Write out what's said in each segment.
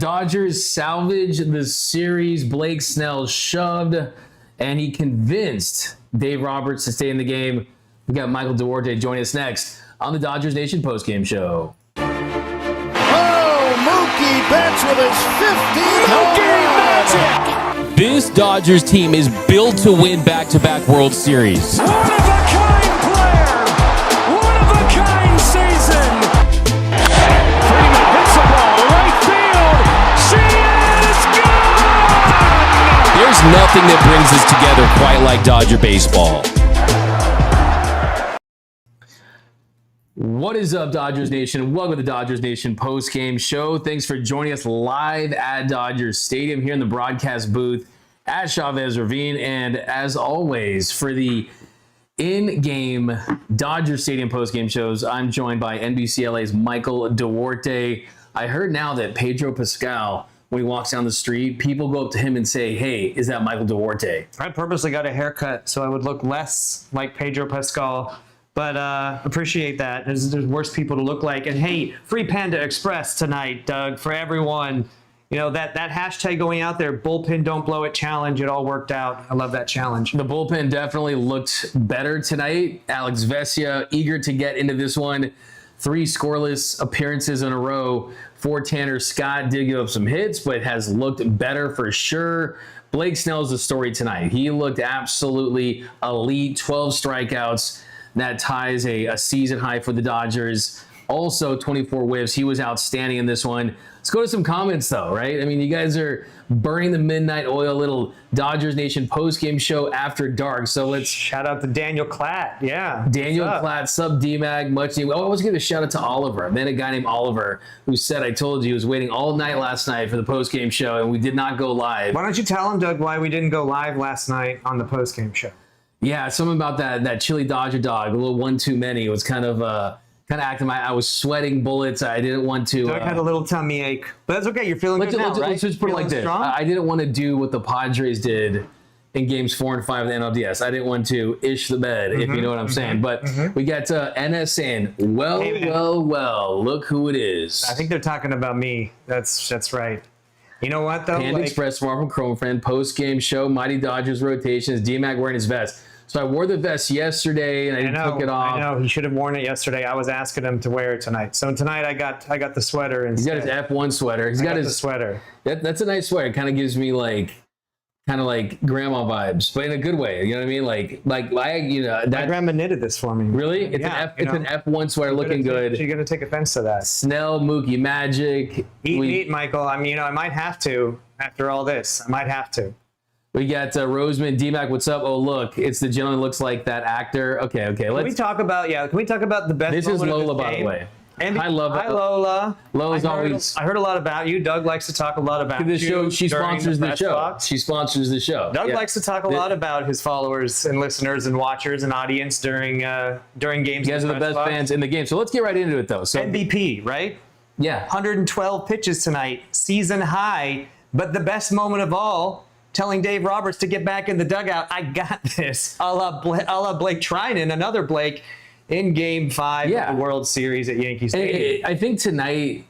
Dodgers salvaged the series. Blake Snell shoved, and he convinced Dave Roberts to stay in the game. We got Michael Duarte joining us next on the Dodgers Nation Postgame Show. Oh, Mookie Betts with his 15th Mookie Magic! This Dodgers team is built to win back-to-back World Series. One-of-a-kind player! One-of-a-kind season! Freeman hits the ball to right field. She is gone! There's nothing that brings us together quite like Dodger baseball. What is up, Dodgers Nation? Welcome to the Dodgers Nation Postgame Show. Thanks for joining us live at Dodgers Stadium here in the broadcast booth at Chavez Ravine. And as always, for the in-game Dodgers Stadium postgame shows, I'm joined by NBC LA's Michael Duarte. I heard now that Pedro Pascal, when he walks down the street, people go up to him and say, "Hey, is that Michael Duarte?" I purposely got a haircut so I would look less like Pedro Pascal. But appreciate that. There's worse people to look like. And hey, Free Panda Express tonight, Doug, for everyone. You know, that hashtag going out there, bullpen don't blow it challenge, it all worked out. I love that challenge. The bullpen definitely looked better tonight. Alex Vesia eager to get into this one. 3 scoreless appearances in a row for Tanner Scott. Did give up some hits, but has looked better for sure. Blake Snell is the story tonight. He looked absolutely elite. 12 strikeouts. That ties a season high for the Dodgers. Also, 24 whiffs. He was outstanding in this one. Let's go to some comments, though, right? I mean, you guys are burning the midnight oil, little Dodgers Nation postgame show after dark. So let's shout out to Daniel Klatt. Yeah. Daniel Klatt, sub DMAG, much needed. Oh, I was going to shout out to Oliver. I met a guy named Oliver who said, I told you he was waiting all night last night for the postgame show, and we did not go live. Why don't you tell him, Doug, why we didn't go live last night on the postgame show? Yeah, something about that chili Dodger dog, a little one too many. It was kind of acting. I was sweating bullets. I didn't want to. Doug had a little tummy ache, but that's okay. You're feeling good now, right? Let's just put it like this. I didn't want to do what the Padres did in games 4 and 5 of the NLDS. I didn't want to ish the bed, if you know what I'm saying. But we got NS saying, well, look who it is. I think they're talking about me. That's right. You know what, though? Panda Express, Marvel Chrome Friend, post-game show, Mighty Dodgers rotations, D-Mac wearing his vest. So I wore the vest yesterday, and I took it off. I know, he should have worn it yesterday. I was asking him to wear it tonight. So tonight I got the sweater instead. He's got his F1 sweater. He's got his sweater. That's a nice sweater. It kind of gives me like grandma vibes, but in a good way. You know what I mean? My grandma knitted this for me. Really? It's an F1 sweater, looking good. She's gonna take offense to that. Snell, Mookie Magic. Eat, Michael. I mean, I might have to after all this. I might have to. We got Roseman, D-Mac, what's up? Oh, look, it's the gentleman who looks like that actor. Okay. Can we talk about the best This is Lola, by the way. Hi, Lola. Lola's always... I heard a lot about you. Doug likes to talk a lot about the show. She sponsors the show. Box. She sponsors the show. Doug likes to talk a lot about his followers and listeners and watchers and audience during games. You guys are the best fans in the game. So let's get right into it, though. So MVP, right? Yeah. 112 pitches tonight, season high. But the best moment of all, telling Dave Roberts to get back in the dugout. I got this. A la Blake Trinan, another Blake, in Game 5 of the World Series at Yankee Stadium. I think tonight,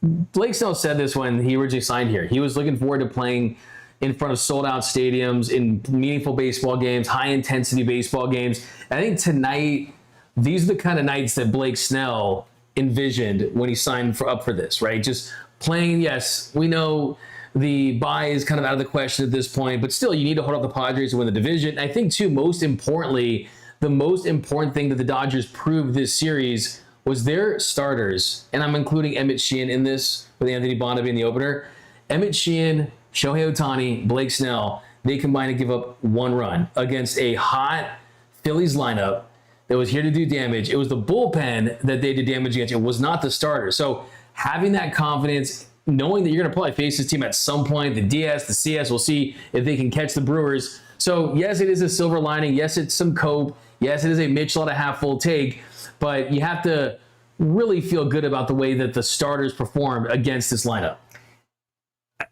Blake Snell said this when he originally signed here. He was looking forward to playing in front of sold-out stadiums, in meaningful baseball games, high-intensity baseball games. I think tonight, these are the kind of nights that Blake Snell envisioned when he signed up for this, right? Just playing, yes, we know the bye is kind of out of the question at this point, but still, you need to hold up the Padres to win the division. I think, too, most importantly, the most important thing that the Dodgers proved this series was their starters, and I'm including Emmet Sheehan in this with Anthony Bonda being the opener. Emmet Sheehan, Shohei Ohtani, Blake Snell, they combined to give up 1 run against a hot Phillies lineup that was here to do damage. It was the bullpen that they did damage against. It was not the starter. So having that confidence, knowing that you're going to probably face this team at some point, the DS, the CS, we'll see if they can catch the Brewers. So, yes, it is a silver lining. Yes, it's some cope. Yes, it is a Mitchell at a half-full take. But you have to really feel good about the way that the starters performed against this lineup.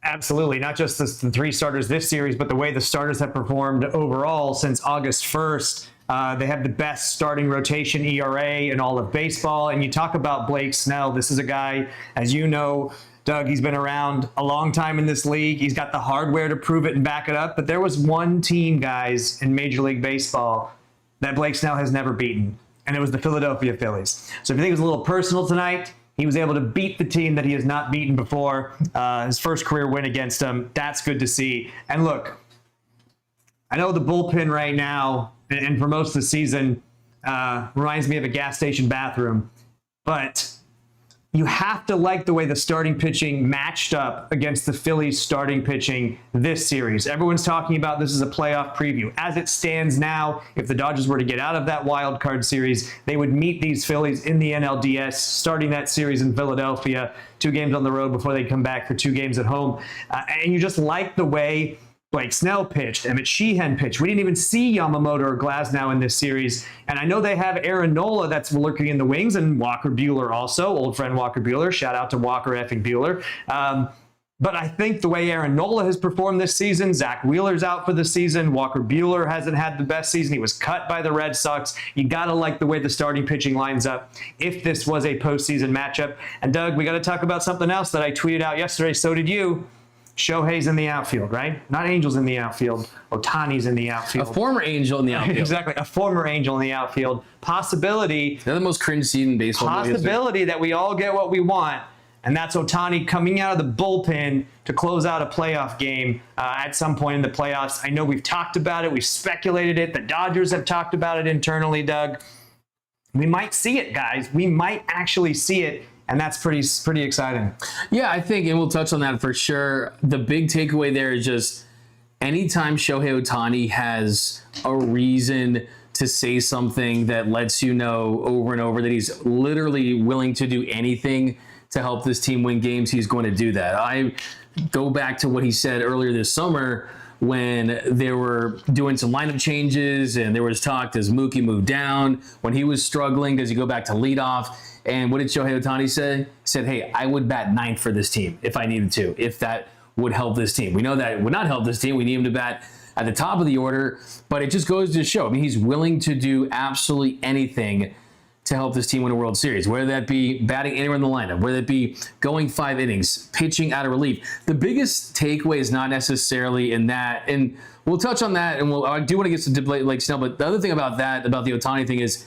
Absolutely. Not just the 3 starters this series, but the way the starters have performed overall since August 1st. They have the best starting rotation ERA in all of baseball. And you talk about Blake Snell. This is a guy, as you know, Doug, he's been around a long time in this league. He's got the hardware to prove it and back it up. But there was one team, guys, in Major League Baseball that Blake Snell has never beaten, and it was the Philadelphia Phillies. So if you think it was a little personal tonight, he was able to beat the team that he has not beaten before. His first career win against them. That's good to see. And look, I know the bullpen right now, and for most of the season, reminds me of a gas station bathroom. But you have to like the way the starting pitching matched up against the Phillies starting pitching this series. Everyone's talking about this as a playoff preview. As it stands now, if the Dodgers were to get out of that wild card series, they would meet these Phillies in the NLDS, starting that series in Philadelphia, 2 games on the road before they come back for 2 games at home. And you just like the way Blake Snell pitched, Emmet Sheehan pitched. We didn't even see Yamamoto or Glasnow in this series. And I know they have Aaron Nola that's lurking in the wings, and Walker Buehler also, old friend Walker Buehler. Shout out to Walker effing Buehler. But I think the way Aaron Nola has performed this season, Zach Wheeler's out for the season, Walker Buehler hasn't had the best season. He was cut by the Red Sox. You got to like the way the starting pitching lines up if this was a postseason matchup. And Doug, we got to talk about something else that I tweeted out yesterday. So did you. Shohei's in the outfield, right? Not Angel's in the outfield. Ohtani's in the outfield. A former Angel in the outfield. Exactly. A former Angel in the outfield. Possibility. They're the most cringe seed in baseball. Possibility that we all get what we want. And that's Ohtani coming out of the bullpen to close out a playoff game at some point in the playoffs. I know we've talked about it. We've speculated it. The Dodgers have talked about it internally, Doug. We might see it, guys. We might actually see it. And that's pretty exciting. Yeah, I think, and we'll touch on that for sure. The big takeaway there is just anytime Shohei Ohtani has a reason to say something that lets you know over and over that he's literally willing to do anything to help this team win games, he's going to do that. I go back to what he said earlier this summer when they were doing some lineup changes and there was talk, does Mookie move down? When he was struggling, does he go back to leadoff? And what did Shohei Ohtani say? He said, hey, I would bat 9th for this team if I needed to, if that would help this team. We know that it would not help this team. We need him to bat at the top of the order, but it just goes to show. I mean, he's willing to do absolutely anything to help this team win a World Series, whether that be batting anywhere in the lineup, whether it be going 5 innings, pitching out of relief. The biggest takeaway is not necessarily in that, and we'll touch on that, and I do want to get to Blake Snell, but the other thing about that, about the Ohtani thing is,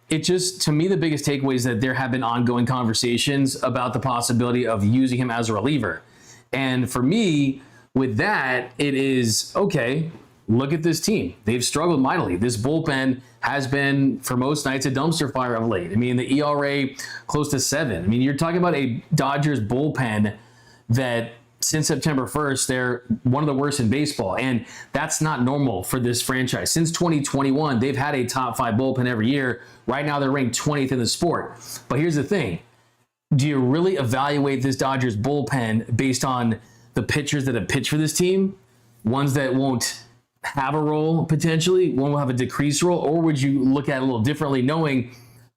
it just, to me, the biggest takeaway is that there have been ongoing conversations about the possibility of using him as a reliever. And for me, with that, it is, okay, look at this team. They've struggled mightily. This bullpen has been, for most nights, a dumpster fire of late. I mean, the ERA close to 7. I mean, you're talking about a Dodgers bullpen that since September 1st, they're one of the worst in baseball. And that's not normal for this franchise. Since 2021, they've had a top 5 bullpen every year. Right now, they're ranked 20th in the sport. But here's the thing. Do you really evaluate this Dodgers bullpen based on the pitchers that have pitched for this team? Ones that won't have a role potentially, one will have a decreased role, or would you look at it a little differently, knowing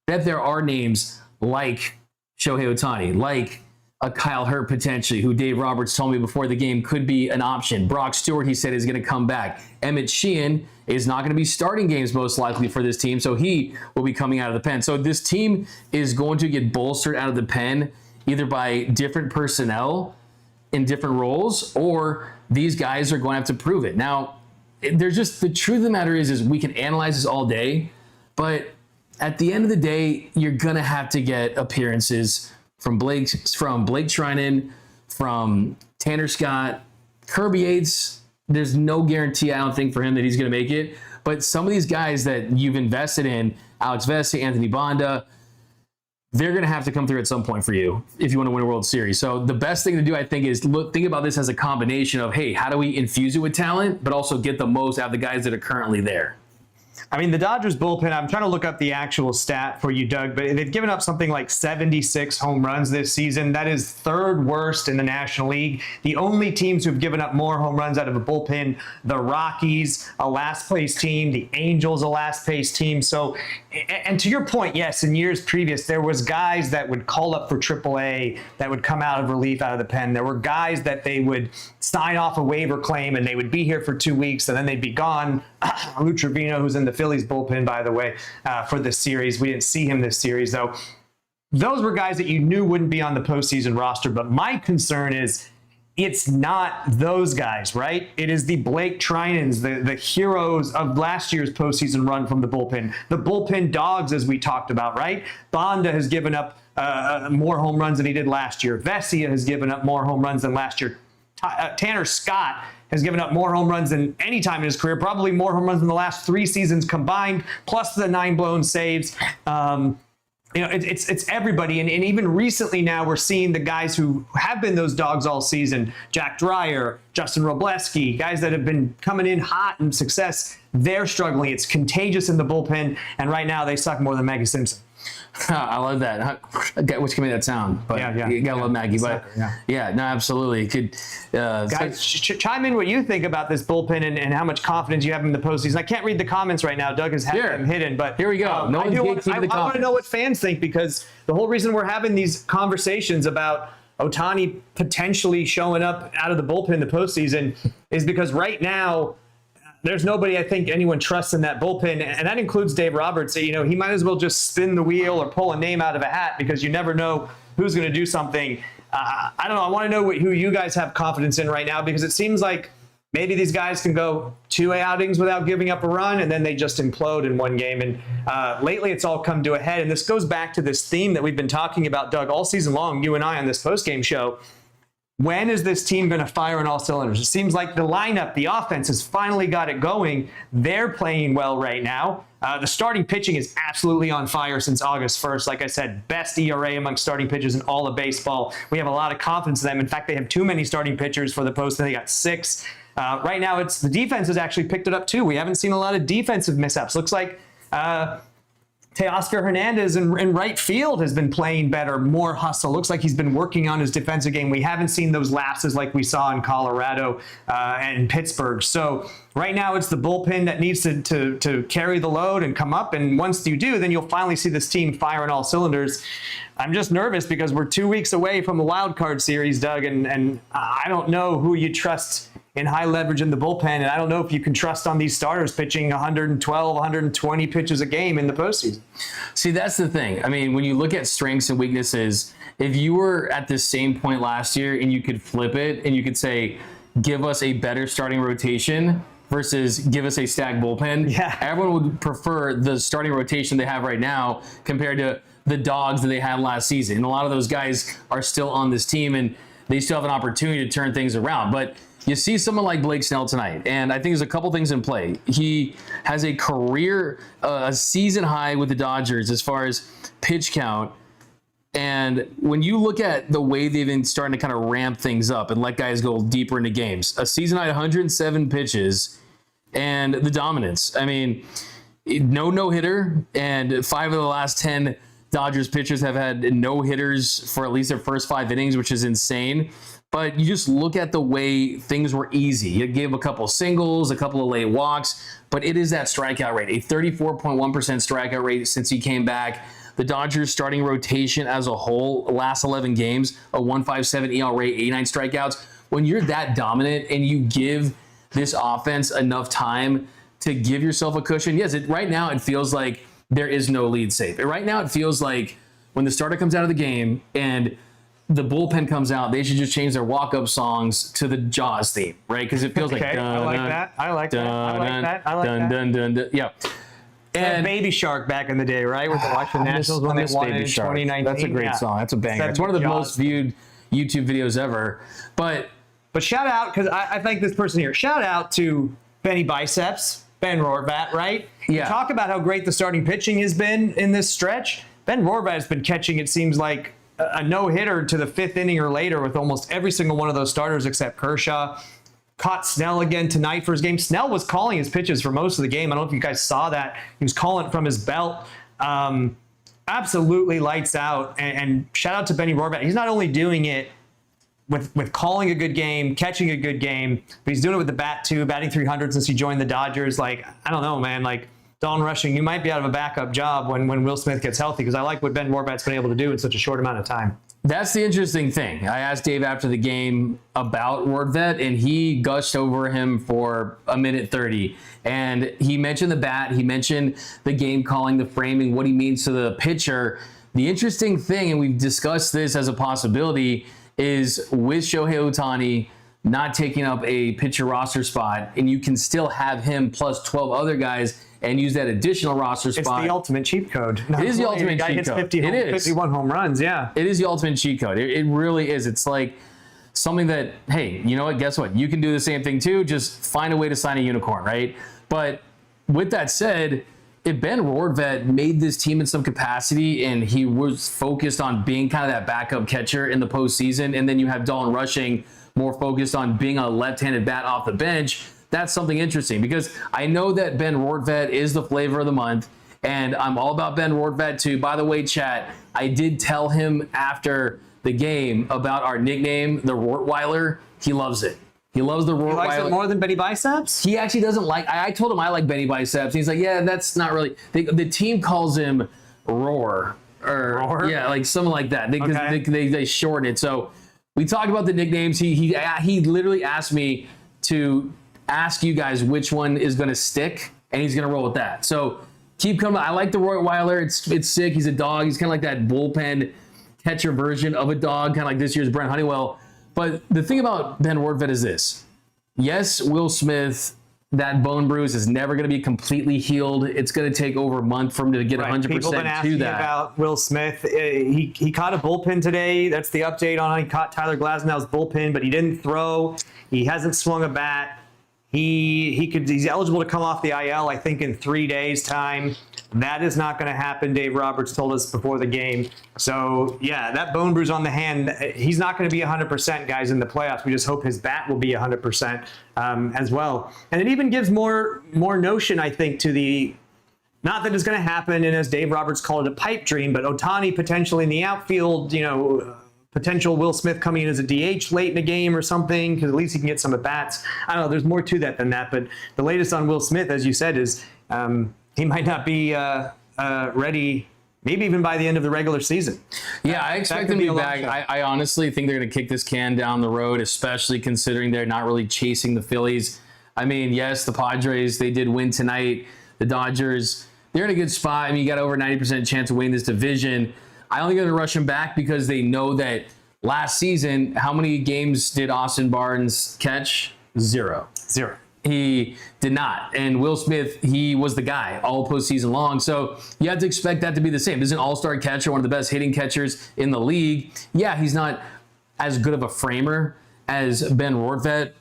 that there are names like Shohei Ohtani, like a Kyle Hurt potentially, who Dave Roberts told me before the game could be an option. Brock Stewart, he said, is going to come back. Emmet Sheehan is not going to be starting games most likely for this team, so he will be coming out of the pen. So this team is going to get bolstered out of the pen either by different personnel in different roles, or these guys are going to have to prove it. Now, there's just, the truth of the matter is we can analyze this all day, but at the end of the day, you're going to have to get appearances from Blake Treinen, from Tanner Scott, Kirby Yates. There's no guarantee, I don't think, for him that he's going to make it. But some of these guys that you've invested in, Alex Vesey, Anthony Banda, they're going to have to come through at some point for you if you want to win a World Series. So the best thing to do, I think, is think about this as a combination of, hey, how do we infuse it with talent, but also get the most out of the guys that are currently there? I mean, the Dodgers bullpen, I'm trying to look up the actual stat for you, Doug, but they've given up something like 76 home runs this season. That is 3rd worst in the National League. The only teams who've given up more home runs out of a bullpen, the Rockies, a last-place team, the Angels, a last-place team. So, and to your point, yes, in years previous, there was guys that would call up for AAA that would come out of relief out of the pen. There were guys that they would sign off a waiver claim and they would be here for 2 weeks and then they'd be gone. Lou Trevino, who's in the Phillies bullpen, by the way, for this series. We didn't see him this series, though. those were guys that you knew wouldn't be on the postseason roster. But my concern is it's not those guys, right? It is the Blake Trinans, the heroes of last year's postseason run from the bullpen, the bullpen dogs, as we talked about, right? Banda has given up more home runs than he did last year. Vesia has given up more home runs than last year. Tanner Scott has given up more home runs than any time in his career, probably more home runs in the last 3 seasons combined, plus the 9 blown saves. It's everybody. And even recently now we're seeing the guys who have been those dogs all season, Jack Dreyer, Justin Robleski, guys that have been coming in hot and success. They're struggling. It's contagious in the bullpen. And right now they suck more than Maggie Simpson. I love that. Which can make that sound, but you gotta love Maggie. But no, absolutely. Could guys chime in what you think about this bullpen and how much confidence you have in the postseason. I can't read the comments right now. Doug has had them hidden, but here we go. I want to know what fans think, because the whole reason we're having these conversations about Ohtani potentially showing up out of the bullpen in the postseason is because right now there's nobody I think anyone trusts in that bullpen, and that includes Dave Roberts. He might as well just spin the wheel or pull a name out of a hat, because you never know who's going to do something. I don't know. I want to know who you guys have confidence in right now, because it seems like maybe these guys can go 2 outings without giving up a run, and then they just implode in one game. And lately it's all come to a head, and this goes back to this theme that we've been talking about, Doug, all season long, you and I on this postgame show. When is this team going to fire on all cylinders? It seems like the lineup, the offense has finally got it going. They're playing well right now. The starting pitching is absolutely on fire since August 1st. Like I said, best ERA amongst starting pitchers in all of baseball. We have a lot of confidence in them. In fact, they have too many starting pitchers for the post. They got 6. Right now, the defense has actually picked it up too. We haven't seen a lot of defensive mishaps. Looks like Teoscar Hernandez in right field has been playing better, more hustle. Looks like he's been working on his defensive game. We haven't seen those lapses like we saw in Colorado and Pittsburgh. So right now it's the bullpen that needs to carry the load and come up. And once you do, then you'll finally see this team fire on all cylinders. I'm just nervous because we're 2 weeks away from the wild card series, Doug, and I don't know who you trust in high leverage in the bullpen, and I don't know if you can trust on these starters pitching 112, 120 pitches a game in the postseason. See, that's the thing. I mean, when you look at strengths and weaknesses, if you were at the same point last year and you could flip it and you could say, give us a better starting rotation versus give us a stacked bullpen, everyone would prefer the starting rotation they have right now compared to the dogs that they had last season. And a lot of those guys are still on this team, and they still have an opportunity to turn things around. But you see someone like Blake Snell tonight, and I think there's a couple things in play. He has a career, a season high with the Dodgers as far as pitch count. And when you look at the way they've been starting to kind of ramp things up and let guys go deeper into games, a season high 107 pitches and the dominance. I mean, no-hitter, and 5 of the last 10 Dodgers pitchers have had no-hitters for at least their first 5 innings, which is insane. But you just look at the way things were easy. You gave a couple singles, a couple of late walks, but it is that strikeout rate, a 34.1% strikeout rate since he came back. The Dodgers starting rotation as a whole, last 11 games, a 1.57 ERA, 89 strikeouts. When you're that dominant and you give this offense enough time to give yourself a cushion, yes, right now it feels like there is no lead safe. Right now it feels like when the starter comes out of the game and the bullpen comes out, they should just change their walk-up songs to the Jaws theme, right? Because it feels like I like that. I like that. Yeah. And Baby Shark back in the day, right? With the Washington Nationals when they won in 2019. That's a great song. That's a banger. It's one of the most viewed YouTube videos ever. But shout out, because I thank this person here. Shout out to Benny Biceps, Ben Rortvedt, right? Yeah. Talk about how great the starting pitching has been in this stretch. Ben Rortvedt has been catching, it seems like, a no-hitter to the 5th inning or later with almost every single one of those starters except Kershaw. Caught Snell again tonight for his game. Snell was calling his pitches for most of the game. I don't know if you guys saw that. He was calling it from his belt. Absolutely lights out. And shout out to Benny Rortvedt. He's not only doing it with calling a good game, catching a good game, but he's doing it with the bat too, batting 300 since he joined the Dodgers. Like, I don't know, man. Like, Dawn Rushing, you might be out of a backup job when Will Smith gets healthy, because I like what Ben Rortvedt's been able to do in such a short amount of time. That's the interesting thing. I asked Dave after the game about Rortvedt, and he gushed over him for a minute 30. And he mentioned the bat. He mentioned the game calling, the framing, what he means to the pitcher. The interesting thing, and we've discussed this as a possibility, is with Shohei Ohtani not taking up a pitcher roster spot, and you can still have him plus 12 other guys and use that additional roster spot. It's the ultimate cheat code. It is the ultimate guy cheat hits code. 51 home runs, yeah. It is the ultimate cheat code. It really is. It's like something that, hey, you know what? Guess what? You can do the same thing too. Just find a way to sign a unicorn, right? But with that said, if Ben Rortvedt made this team in some capacity and he was focused on being kind of that backup catcher in the postseason, and then you have Dalton Rushing more focused on being a left-handed bat off the bench, that's something interesting, because I know that Ben Rortvedt is the flavor of the month, and I'm all about Ben Rortvedt too. By the way, chat, I did tell him after the game about our nickname, the Rortweiler. He loves it. He loves the Rortweiler. He likes it more than Benny Biceps? He actually doesn't like. I told him I like Benny Biceps. He's like, yeah, that's not really. The team calls him Roar, or Roar? Yeah, like something like that. Okay. They shorten it. So we talked about the nicknames. He literally asked me to ask you guys which one is going to stick, and he's going to roll with that. So keep coming. I like the Rortweiler. It's sick. He's a dog. He's kind of like that bullpen catcher version of a dog, kind of like this year's Brent Honeywell. But the thing about Ben Rortvedt is this. Yes, Will Smith, that bone bruise is never going to be completely healed. It's going to take over a month for him to get 100% People been to asking that. about Will Smith. He caught a bullpen today. That's the update on it. He caught Tyler Glasnow's bullpen, but he didn't throw. He hasn't swung a bat. He's eligible to come off the IL, I think, in 3 days' time. That is not going to happen, Dave Roberts told us before the game. So, yeah, that bone bruise on the hand, he's not going to be 100%, guys, in the playoffs. We just hope his bat will be 100% as well. And it even gives more notion, I think, to the, not that it's going to happen, and as Dave Roberts called it, a pipe dream, but Ohtani potentially in the outfield, potential Will Smith coming in as a DH late in the game or something, because at least he can get some at-bats. I don't know, there's more to that than that, but the latest on Will Smith, as you said, is he might not be ready, maybe even by the end of the regular season. Yeah, I expect him to be back. I honestly think they're going to kick this can down the road, especially considering they're not really chasing the Phillies. I mean, yes, the Padres, they did win tonight. The Dodgers, they're in a good spot. I mean, you got over 90% chance of winning this division. I only going to rush him back because they know that last season, how many games did Austin Barnes catch? Zero. He did not. And Will Smith, he was the guy all postseason long. So you have to expect that to be the same. This is an all-star catcher, one of the best hitting catchers in the league. Yeah, he's not as good of a framer as Ben Rortvedt,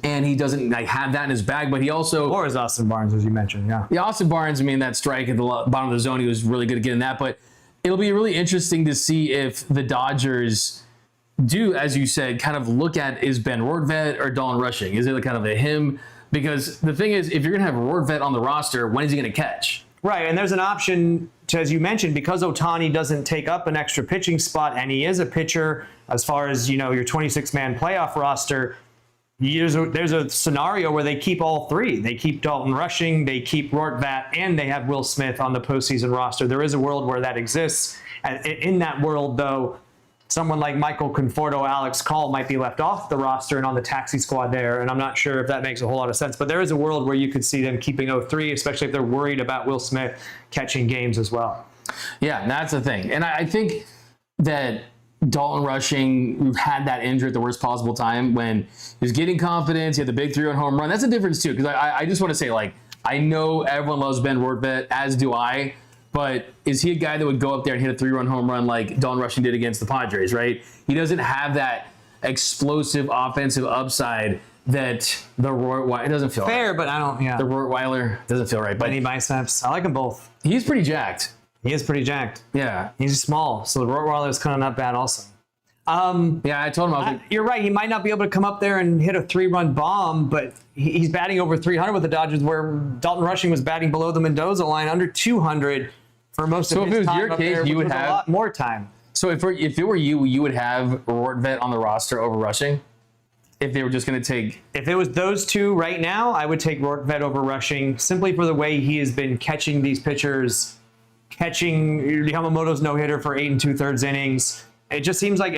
and he doesn't have that in his bag, but he also... Or as Austin Barnes, as you mentioned, yeah. Yeah, Austin Barnes, I mean, that strike at the bottom of the zone, he was really good at getting that. But it'll be really interesting to see if the Dodgers do, as you said, kind of look at, is Ben Rortvedt or Dalton Rushing? Is it kind of a him? Because the thing is, if you're going to have Rortvedt on the roster, when is he going to catch? Right, and there's an option, as you mentioned, because Ohtani doesn't take up an extra pitching spot, and he is a pitcher, as far as, your 26-man playoff roster, there's a scenario where they keep all three. They keep Dalton Rushing, they keep Rortvedt, and they have Will Smith on the postseason roster. There is a world where that exists. And in that world, though, someone like Michael Conforto, Alex Call might be left off the roster and on the taxi squad there, and I'm not sure if that makes a whole lot of sense. But there is a world where you could see them keeping 0-3, especially if they're worried about Will Smith catching games as well. Yeah, that's the thing. And I think that Dalton Rushing had that injury at the worst possible time when he was getting confidence. He had the big 3-run home run. That's a difference, too, because I just want to say, I know everyone loves Ben Rortvedt, as do I. But is he a guy that would go up there and hit a 3-run home run like Dalton Rushing did against the Padres, right? He doesn't have that explosive offensive upside that the Rortweiler, it doesn't feel fair, right. But I don't, yeah. The Rortweiler doesn't feel right. But Benny Biceps, I like them both. He's pretty jacked. He is pretty jacked. Yeah. He's small, so the Rortweiler is kind of not bad also. Yeah, I told him. You're right. He might not be able to come up there and hit a 3-run bomb, but he's batting over 300 with the Dodgers, where Dalton Rushing was batting below the Mendoza line, under 200 for most of his time up there. So if it was your case, you would have a lot more time. So if it were you would have Rortvedt on the roster over Rushing? If they were just going to take... If it was those two right now, I would take Rortvedt over Rushing, simply for the way he has been catching these pitchers, catching Yamamoto's no-hitter for 8 2/3 innings. It just seems like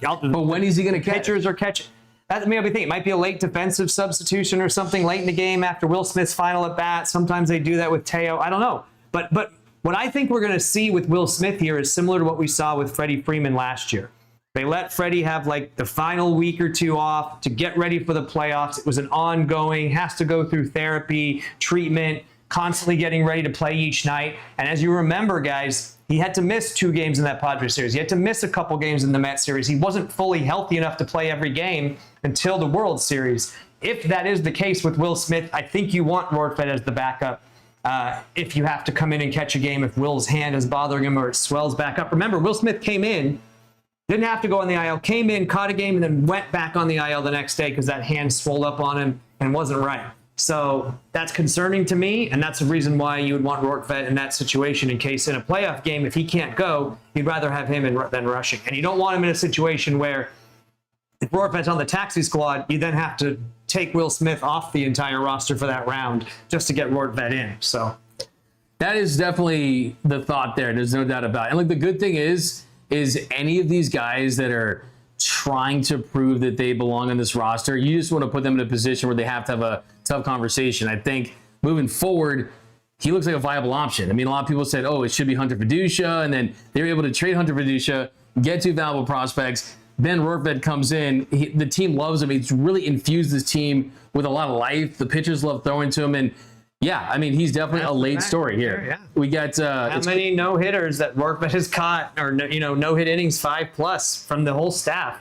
But when is he going to catch? Pitchers are catching. That may be thinking. It might be a late defensive substitution or something late in the game after Will Smith's final at bat. Sometimes they do that with Teo. I don't know. But What I think we're going to see with Will Smith here is similar to what we saw with Freddie Freeman last year. They let Freddie have like the final week or two off to get ready for the playoffs. It was an ongoing, has to go through therapy, treatment, constantly getting ready to play each night. And as you remember, guys, he had to miss 2 games in that Padres series. He had to miss a couple games in the Mets series. He wasn't fully healthy enough to play every game until the World Series. If that is the case with Will Smith, I think you want Rortvedt as the backup. If you have to come in and catch a game, if Will's hand is bothering him or it swells back up. Remember, Will Smith came in, didn't have to go on the IL, came in, caught a game, and then went back on the IL the next day because that hand swelled up on him and wasn't right. So that's concerning to me, and that's the reason why you would want Rortvedt in that situation in case in a playoff game, if he can't go, you'd rather have him than rushing. And you don't want him in a situation where if Rortvedt's on the taxi squad, you then have to take Will Smith off the entire roster for that round just to get Rortvedt in. So that is definitely the thought there. There's no doubt about it. And like the good thing is any of these guys that are trying to prove that they belong on this roster, you just want to put them in a position where they have to have a tough conversation. I think moving forward, he looks like a viable option. I mean, a lot of people said, oh, it should be Hunter Fiducia, and then they were able to trade Hunter Fiducia, get 2 valuable prospects. Then Rortvedt comes in. The team loves him. He's really infused this team with a lot of life. The pitchers love throwing to him, and yeah, I mean, he's definitely a late story here. Yeah. We got how many no-hitters that Rortvedt has caught, or no-hit innings 5+ from the whole staff.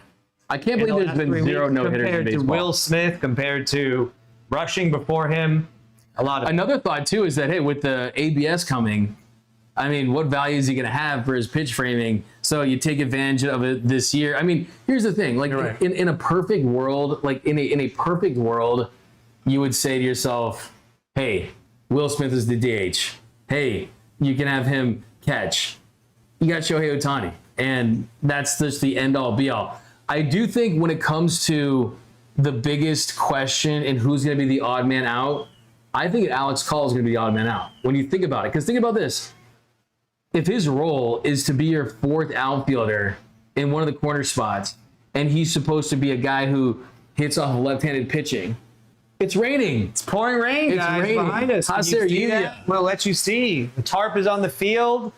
I can't believe there's been 0 no-hitters in compared baseball. to Will Smith, compared to rushing before him. A lot of Another thought too is that, hey, with the ABS coming, I mean, what value is he going to have for his pitch framing? So you take advantage of it this year. I mean, here's the thing: like right. in a perfect world, like in a perfect world, you would say to yourself, hey, Will Smith is the DH. Hey, you can have him catch. You got Shohei Ohtani, and that's just the end all be all. I do think when it comes to the biggest question and who's going to be the odd man out, I think Alex Call is going to be the odd man out when you think about it. Because think about this. If his role is to be your 4th outfielder in one of the corner spots, and he's supposed to be a guy who hits off left-handed pitching, it's raining. It's pouring rain, It's guys, raining. behind us. Can you see that? We'll let you see. The tarp is on the field.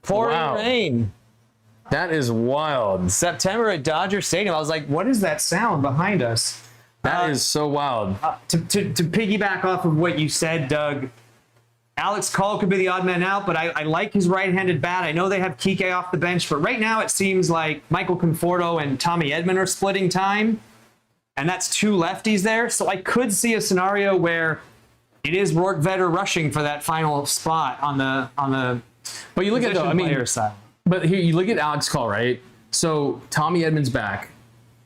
Pouring Wow. rain. That is wild. September at Dodger Stadium. I was like, what is that sound behind us? That is so wild. To piggyback off of what you said, Doug, Alex Call could be the odd man out, but I like his right-handed bat. I know they have Kike off the bench, but right now it seems like Michael Conforto and Tommy Edman are splitting time, and that's 2 lefties there. So I could see a scenario where it is Rortvedt or rushing for that final spot on the But you look at player side. But here you look at Alex Call, right? So Tommy Edman's back.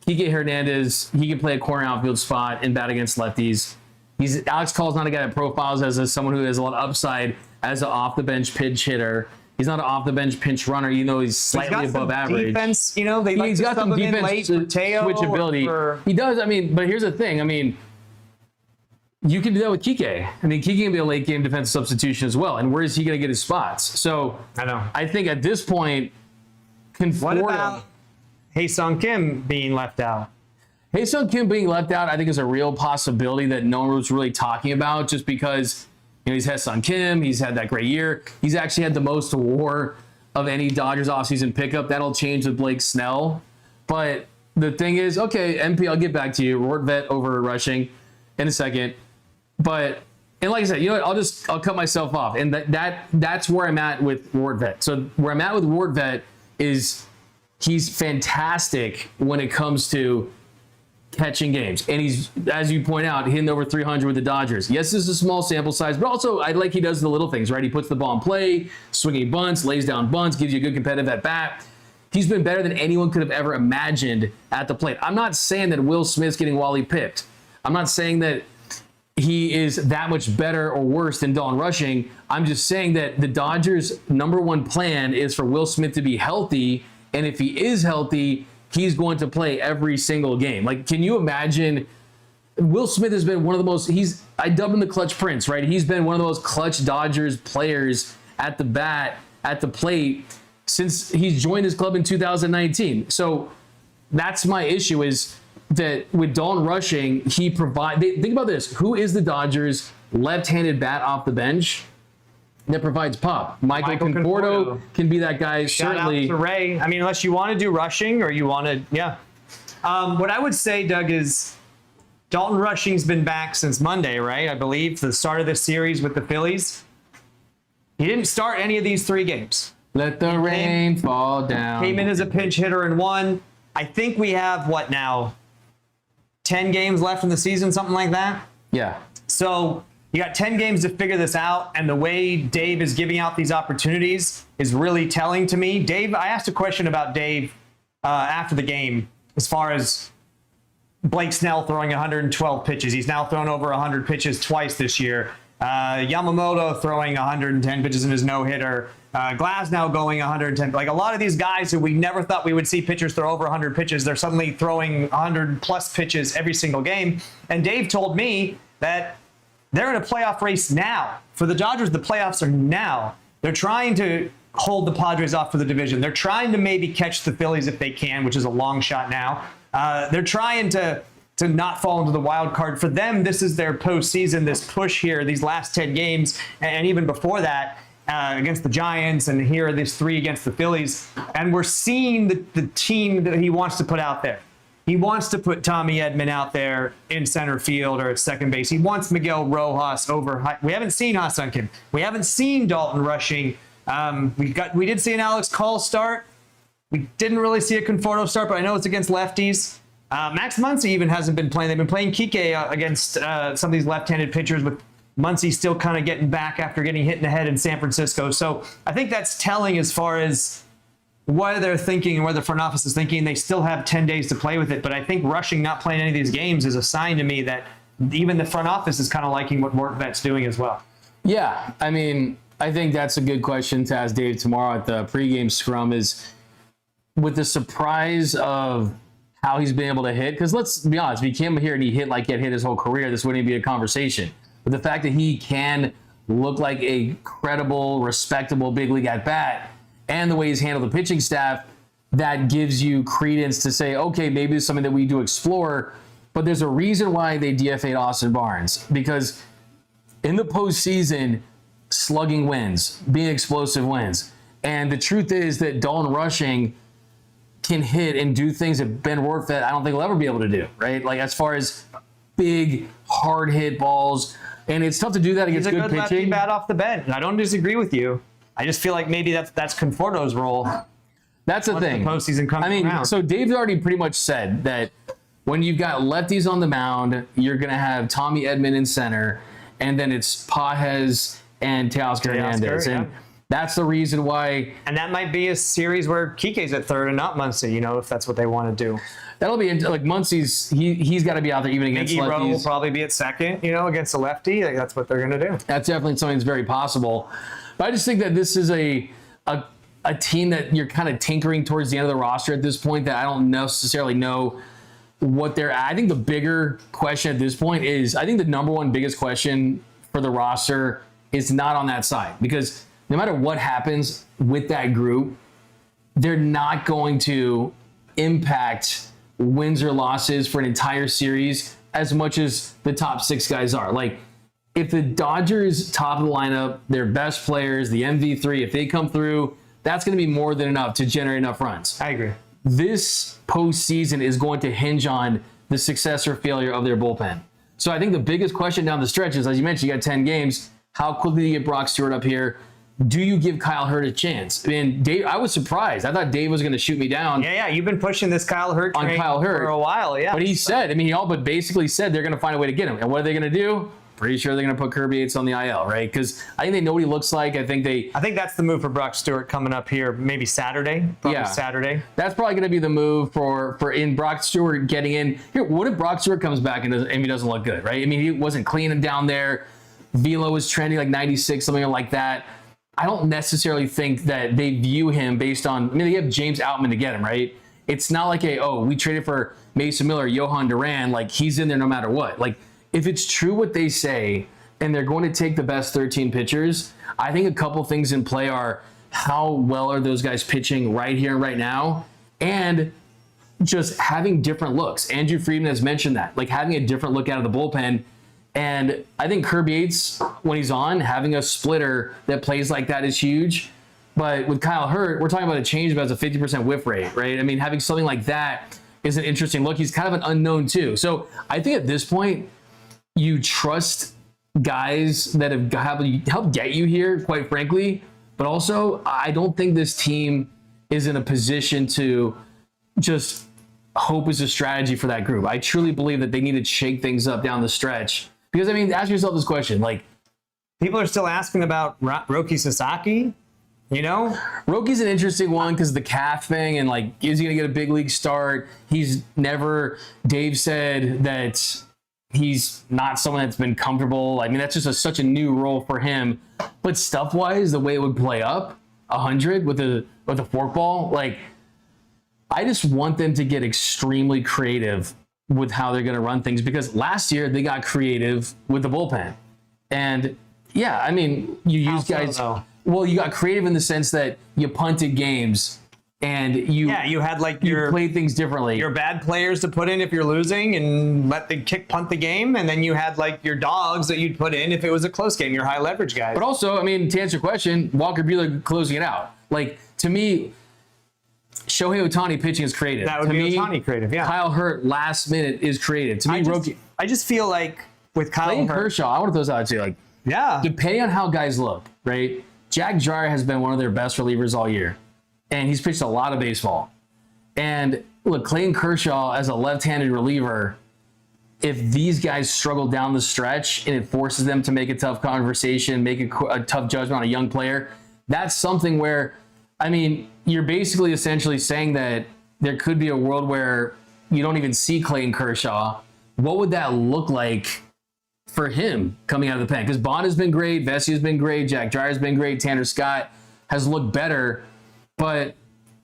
Kike Hernandez, he can play a corner outfield spot and bat against lefties. Alex Call's not a guy that profiles as someone who has a lot of upside as an off-the-bench pinch hitter. He's not an off-the-bench pinch runner, even though he's slightly above average. Defense, they like He's to got sub some him in defense late for Teo switchability. or- He does. I mean, but here's the thing. I mean, you can do that with Kike. I mean, Kike can be a late-game defensive substitution as well. And where is he going to get his spots? So I know. I think at this point, What Conforto. about Hae-Sung Kim being left out? Hae-Sung Kim being left out, I think, is a real possibility that no one was really talking about, just because he's Hae-Sung Kim, he's had that great year. He's actually had the most WAR of any Dodgers offseason pickup. That'll change with Blake Snell. But the thing is, okay, MP, I'll get back to you. Rortvedt over rushing in a second. But, and like I said, you know what? I'll cut myself off. And that's where I'm at with Rortvedt. So where I'm at with Rortvedt is he's fantastic when it comes to catching games. And he's, as you point out, hitting over 300 with the Dodgers. Yes, this is a small sample size, but also I like he does the little things, right? He puts the ball in play, swinging bunts, lays down bunts, gives you a good competitive at-bat. He's been better than anyone could have ever imagined at the plate. I'm not saying that Will Smith's getting Wally pipped. I'm not saying that he is that much better or worse than Dawn Rushing. I'm just saying that the Dodgers' #1 plan is for Will Smith to be healthy, and if he is healthy, he's going to play every single game. Like, can you imagine? Will Smith has been one of the most, I dub him the clutch prince, right? He's been one of the most clutch Dodgers players at the bat, at the plate, since he's joined his club in 2019. So that's my issue, is that with Dawn Rushing, think about this. Who is the Dodgers' left-handed bat off the bench? that provides pop. Michael Conforto can be that guy. Shout Certainly. out to Ray. I mean, unless you want to do rushing or you want to, yeah. What I would say, Doug, is Dalton Rushing's been back since Monday, right? I believe the start of this series with the Phillies. He didn't start any of these 3 games. Let the rain fall down. Came in as a pinch hitter and won. I think we have, what now, 10 games left in the season, something like that? Yeah. So you got 10 games to figure this out, and the way Dave is giving out these opportunities is really telling to me. Dave, I asked a question about Dave after the game as far as Blake Snell throwing 112 pitches. He's now thrown over 100 pitches twice this year. Yamamoto throwing 110 pitches in his no-hitter. Glasnow going 110. Like a lot of these guys who we never thought we would see pitchers throw over 100 pitches, they're suddenly throwing 100-plus pitches every single game. And Dave told me that they're in a playoff race now. For the Dodgers, the playoffs are now. They're trying to hold the Padres off for the division. They're trying to maybe catch the Phillies if they can, which is a long shot now. They're trying to not fall into the wild card. For them, this is their postseason, this push here, these last 10 games, and even before that, against the Giants, and here are these 3 against the Phillies. And we're seeing the team that he wants to put out there. He wants to put Tommy Edman out there in center field or at second base. He wants Miguel Rojas over. We haven't seen Ha-Seong Kim. We haven't seen Dalton Rushing. We did see an Alex Call start. We didn't really see a Conforto start, but I know it's against lefties. Max Muncy even hasn't been playing. They've been playing Kike against some of these left-handed pitchers, with Muncy still kind of getting back after getting hit in the head in San Francisco. So I think that's telling as far as what they're thinking and where the front office is thinking. They still have 10 days to play with it, but I think Rushing not playing any of these games is a sign to me that even the front office is kind of liking what Rortvedt's doing as well. Yeah, I mean, I think that's a good question to ask Dave tomorrow at the pregame scrum, is with the surprise of how he's been able to hit. Because let's be honest, if he came here and he hit like he had hit his whole career, this wouldn't even be a conversation. But the fact that he can look like a credible, respectable big league at bat, and the way he's handled the pitching staff, that gives you credence to say, okay, maybe it's something that we do explore. But there's a reason why they DFA'd Austin Barnes, because in the postseason, slugging wins, being explosive wins. And the truth is that Dalton Rushing can hit and do things that Ben Rortvedt, I don't think, will ever be able to do, right? Like as far as big, hard hit balls. And it's tough to do that against good pitching. He's a good lefty bat off the bench. I don't disagree with you. I just feel like maybe that's Conforto's role. That's the thing. The postseason comes around. So Dave's already pretty much said that when you've got lefties on the mound, you're going to have Tommy Edman in center, and then it's Pages and Teoscar Hernandez. And that's the reason why. And that might be a series where Kike's at third and not Muncy, if that's what they want to do. That'll be like Muncy's. He's got to be out there even against lefties. Rowe will probably be at second, against a lefty. Like, that's what they're going to do. That's definitely something that's very possible. But I just think that this is a team that you're kind of tinkering towards the end of the roster at this point, that I don't necessarily know what they're at. I think the bigger question at this point is, I think the number one biggest question for the roster is not on that side, because no matter what happens with that group, they're not going to impact wins or losses for an entire series as much as the top 6 guys are. Like, if the Dodgers top of the lineup, their best players, the MV3, if they come through, that's going to be more than enough to generate enough runs. I agree. This postseason is going to hinge on the success or failure of their bullpen. So I think the biggest question down the stretch is, as you mentioned, you got 10 games. How quickly do you get Brock Stewart up here? Do you give Kyle Hurt a chance? I mean, Dave, I was surprised. I thought Dave was going to shoot me down. Yeah, you've been pushing this Kyle Hurt train for a while, yeah. But he said, he all but basically said they're going to find a way to get him. And what are they going to do? Pretty sure they're going to put Kirby Yates on the IL, right? Because I think they know what he looks like. I think that's the move for Brock Stewart coming up here, maybe Saturday. Saturday. That's probably going to be the move for in Brock Stewart getting in. Here, what if Brock Stewart comes back and he doesn't look good, right? I mean, he wasn't cleaning down there. Velo was trending like 96, something like that. I don't necessarily think that they view him based on, they have James Outman to get him, right? It's not like we traded for Mason Miller, Johan Duran, like he's in there no matter what. Like, if it's true what they say and they're going to take the best 13 pitchers, I think a couple things in play are, how well are those guys pitching right here and right now, and just having different looks. Andrew Friedman has mentioned that, like having a different look out of the bullpen. And I think Kirby Yates, when he's on, having a splitter that plays like that is huge. But with Kyle Hurt, we're talking about a changeup as a 50% whiff rate, right? I mean, having something like that is an interesting look. He's kind of an unknown too. So I think at this point, you trust guys that have helped get you here, quite frankly. But also, I don't think this team is in a position to just hope is a strategy for that group. I truly believe that they need to shake things up down the stretch. Because, I mean, ask yourself this question. Like, people are still asking about Roki Sasaki, you know? Roki's an interesting one because the calf thing and, like, is he going to get a big league start? Dave said that he's not someone that's been comfortable. I mean, that's just such a new role for him. But stuff-wise, the way it would play up, 100 with a forkball, like, I just want them to get extremely creative with how they're going to run things, because last year they got creative with the bullpen. And, yeah, I mean, you use guys... Well, you got creative in the sense that you punted games and you had like you played things differently. Your bad players to put in if you're losing and let the punt the game, and then you had like your dogs that you'd put in if it was a close game, your high leverage guys. But also, I mean, to answer your question, Walker Buehler closing it out. Like, to me, Shohei Ohtani pitching is creative. That would be Ohtani creative, yeah. Kyle Hurt last minute is creative. To me, I just feel like with Kyle Hurt, Kershaw, I want to throw this out too. Like, yeah, depending on how guys look, right? Jack Dreyer has been one of their best relievers all year, and he's pitched a lot of baseball. And look, Clayton Kershaw as a left-handed reliever, if these guys struggle down the stretch and it forces them to make a tough conversation, make a tough judgment on a young player, that's something where, I mean, you're basically essentially saying that there could be a world where you don't even see Clayton Kershaw. What would that look like for him coming out of the pen? Because Bond has been great, Vesey has been great, Jack Dreyer's been great, Tanner Scott has looked better. But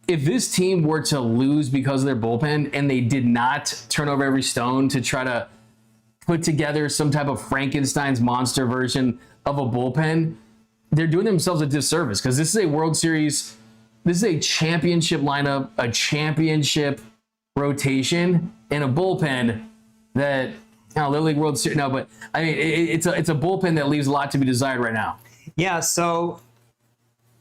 if this team were to lose because of their bullpen and they did not turn over every stone to try to put together some type of Frankenstein's monster version of a bullpen, they're doing themselves a disservice, because this is a World Series, this is a championship lineup, a championship rotation, and a bullpen that, Little League World Series, no, but I mean, it's a bullpen that leaves a lot to be desired right now. Yeah, so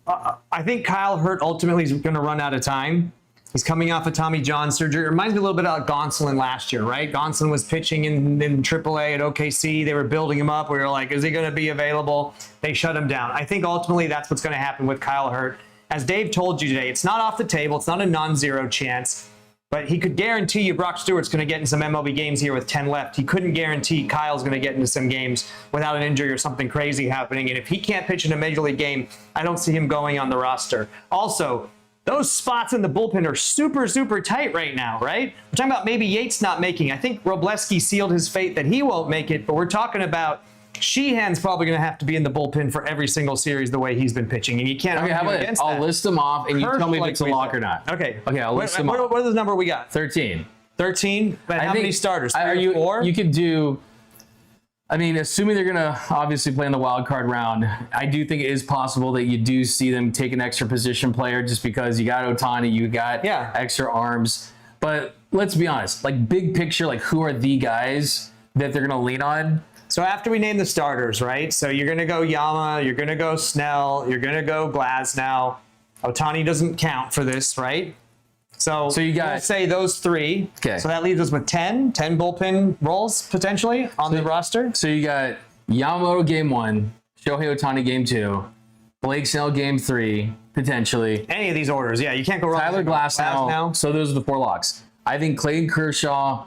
I think Kyle Hurt ultimately is going to run out of time. He's coming off of Tommy John surgery. It reminds me a little bit about Gonsolin last year, right? Gonsolin was pitching in AAA at OKC. They were building him up. We were like, is he going to be available? They shut him down. I think ultimately that's what's going to happen with Kyle Hurt. As Dave told you today, it's not off the table. It's not a non-zero chance. But he could guarantee you Brock Stewart's going to get in some MLB games here with 10 left. He couldn't guarantee Kyle's going to get into some games without an injury or something crazy happening. And if he can't pitch in a major league game, I don't see him going on the roster. Also, those spots in the bullpen are super, super tight right now, right? We're talking about maybe Yates not making. I think Robleski sealed his fate that he won't make it, but we're talking about Sheehan's probably going to have to be in the bullpen for every single series the way he's been pitching, and you can't argue against that. I'll list them off, and you tell me if it's a lock or not. Okay, I'll list them off. What is the number we got? 13. 13? But how many starters? 3 or 4? You could do, I mean, assuming they're going to obviously play in the wild card round, I do think it is possible that you do see them take an extra position player just because you got Ohtani, you got extra arms. But let's be honest, like, big picture, like, who are the guys that they're going to lean on? So after we name the starters, right? So you're going to go Yama, you're going to go Snell, you're going to go Glasnow. Ohtani doesn't count for this, right? So you got, we'll say those 3. Okay. So that leaves us with 10 bullpen roles potentially on the roster. So you got Yamamoto game 1, Shohei Ohtani game 2, Blake Snell game 3, potentially. Any of these orders, yeah. You can't go wrong. Tyler Glasnow. So those are the 4 locks. I think Clayton Kershaw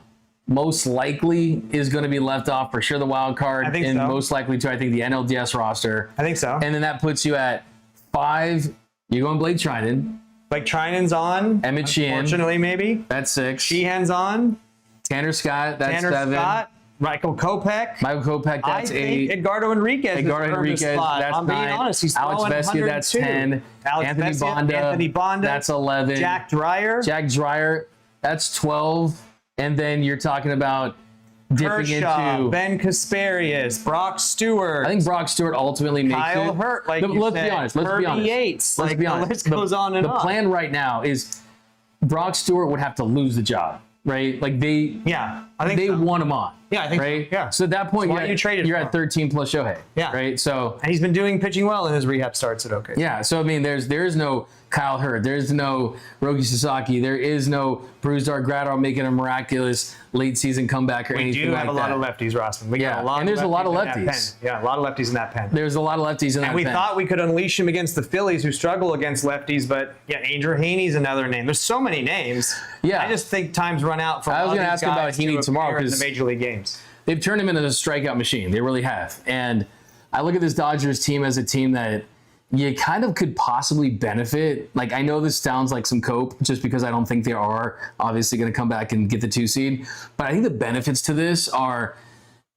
most likely is going to be left off for sure the wild card, and most likely to, I think, the NLDS roster. I think so. And then that puts you at 5. You're going Blake Trinan. Blake Trinan's on. Emmet Sheehan. Unfortunately, maybe. That's 6. Sheehan's on. Tanner Scott. That's 7. Tanner Scott. Michael Kopech. That's 8. Edgardo Enriquez. That's I'm 9. being honest. He's Alex Vesky, that's 10. Anthony Bonda. That's 11. Jack Dreyer. That's 12. And then you're talking about dipping Kershaw, into Ben Kasparius, Brock Stewart. I think Brock Stewart ultimately makes Kyle it. Hurt, like let's be honest. Yates. Let's be honest. The list goes on and on. The plan right now is Brock Stewart would have to lose the job, right? Like I think they so. want him on. Yeah, I think so, right. yeah. So at that point, That's why you traded you're for at him. 13 plus Shohei. Yeah. Right. So And he's been pitching well in his rehab starts at OK. yeah. So I mean, there's no Kyle Hurd. There's no Roki Sasaki. There is no Bruce Gradar making a miraculous late season comeback or We anything do like have a lot that. of lefties, Rossman. We Yeah, got a lot and there's a lot of in that lefties. pen. Yeah, a lot of lefties in that pen. There's a lot of lefties in that And we pen. thought we could unleash him against the Phillies, who struggle against lefties, but yeah, Andrew Heaney's another name. There's so many names. Yeah. I just think time's run out for I a was lot of gonna these ask about guys Heaney to tomorrow, appear in the 'cause major league games. They've turned him into a strikeout machine. They really have. And I look at this Dodgers team as a team that you kind of could possibly benefit. Like, I know this sounds like some cope just because I don't think they are obviously going to come back and get the 2 seed. But I think the benefits to this are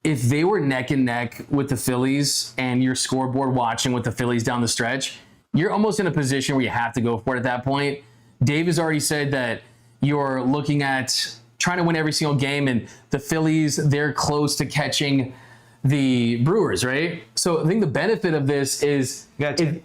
if they were neck and neck with the Phillies and you're scoreboard watching with the Phillies down the stretch, you're almost in a position where you have to go for it at that point. Dave has already said that you're looking at trying to win every single game, and the Phillies, they're close to catching the Brewers, right? So I think the benefit of this is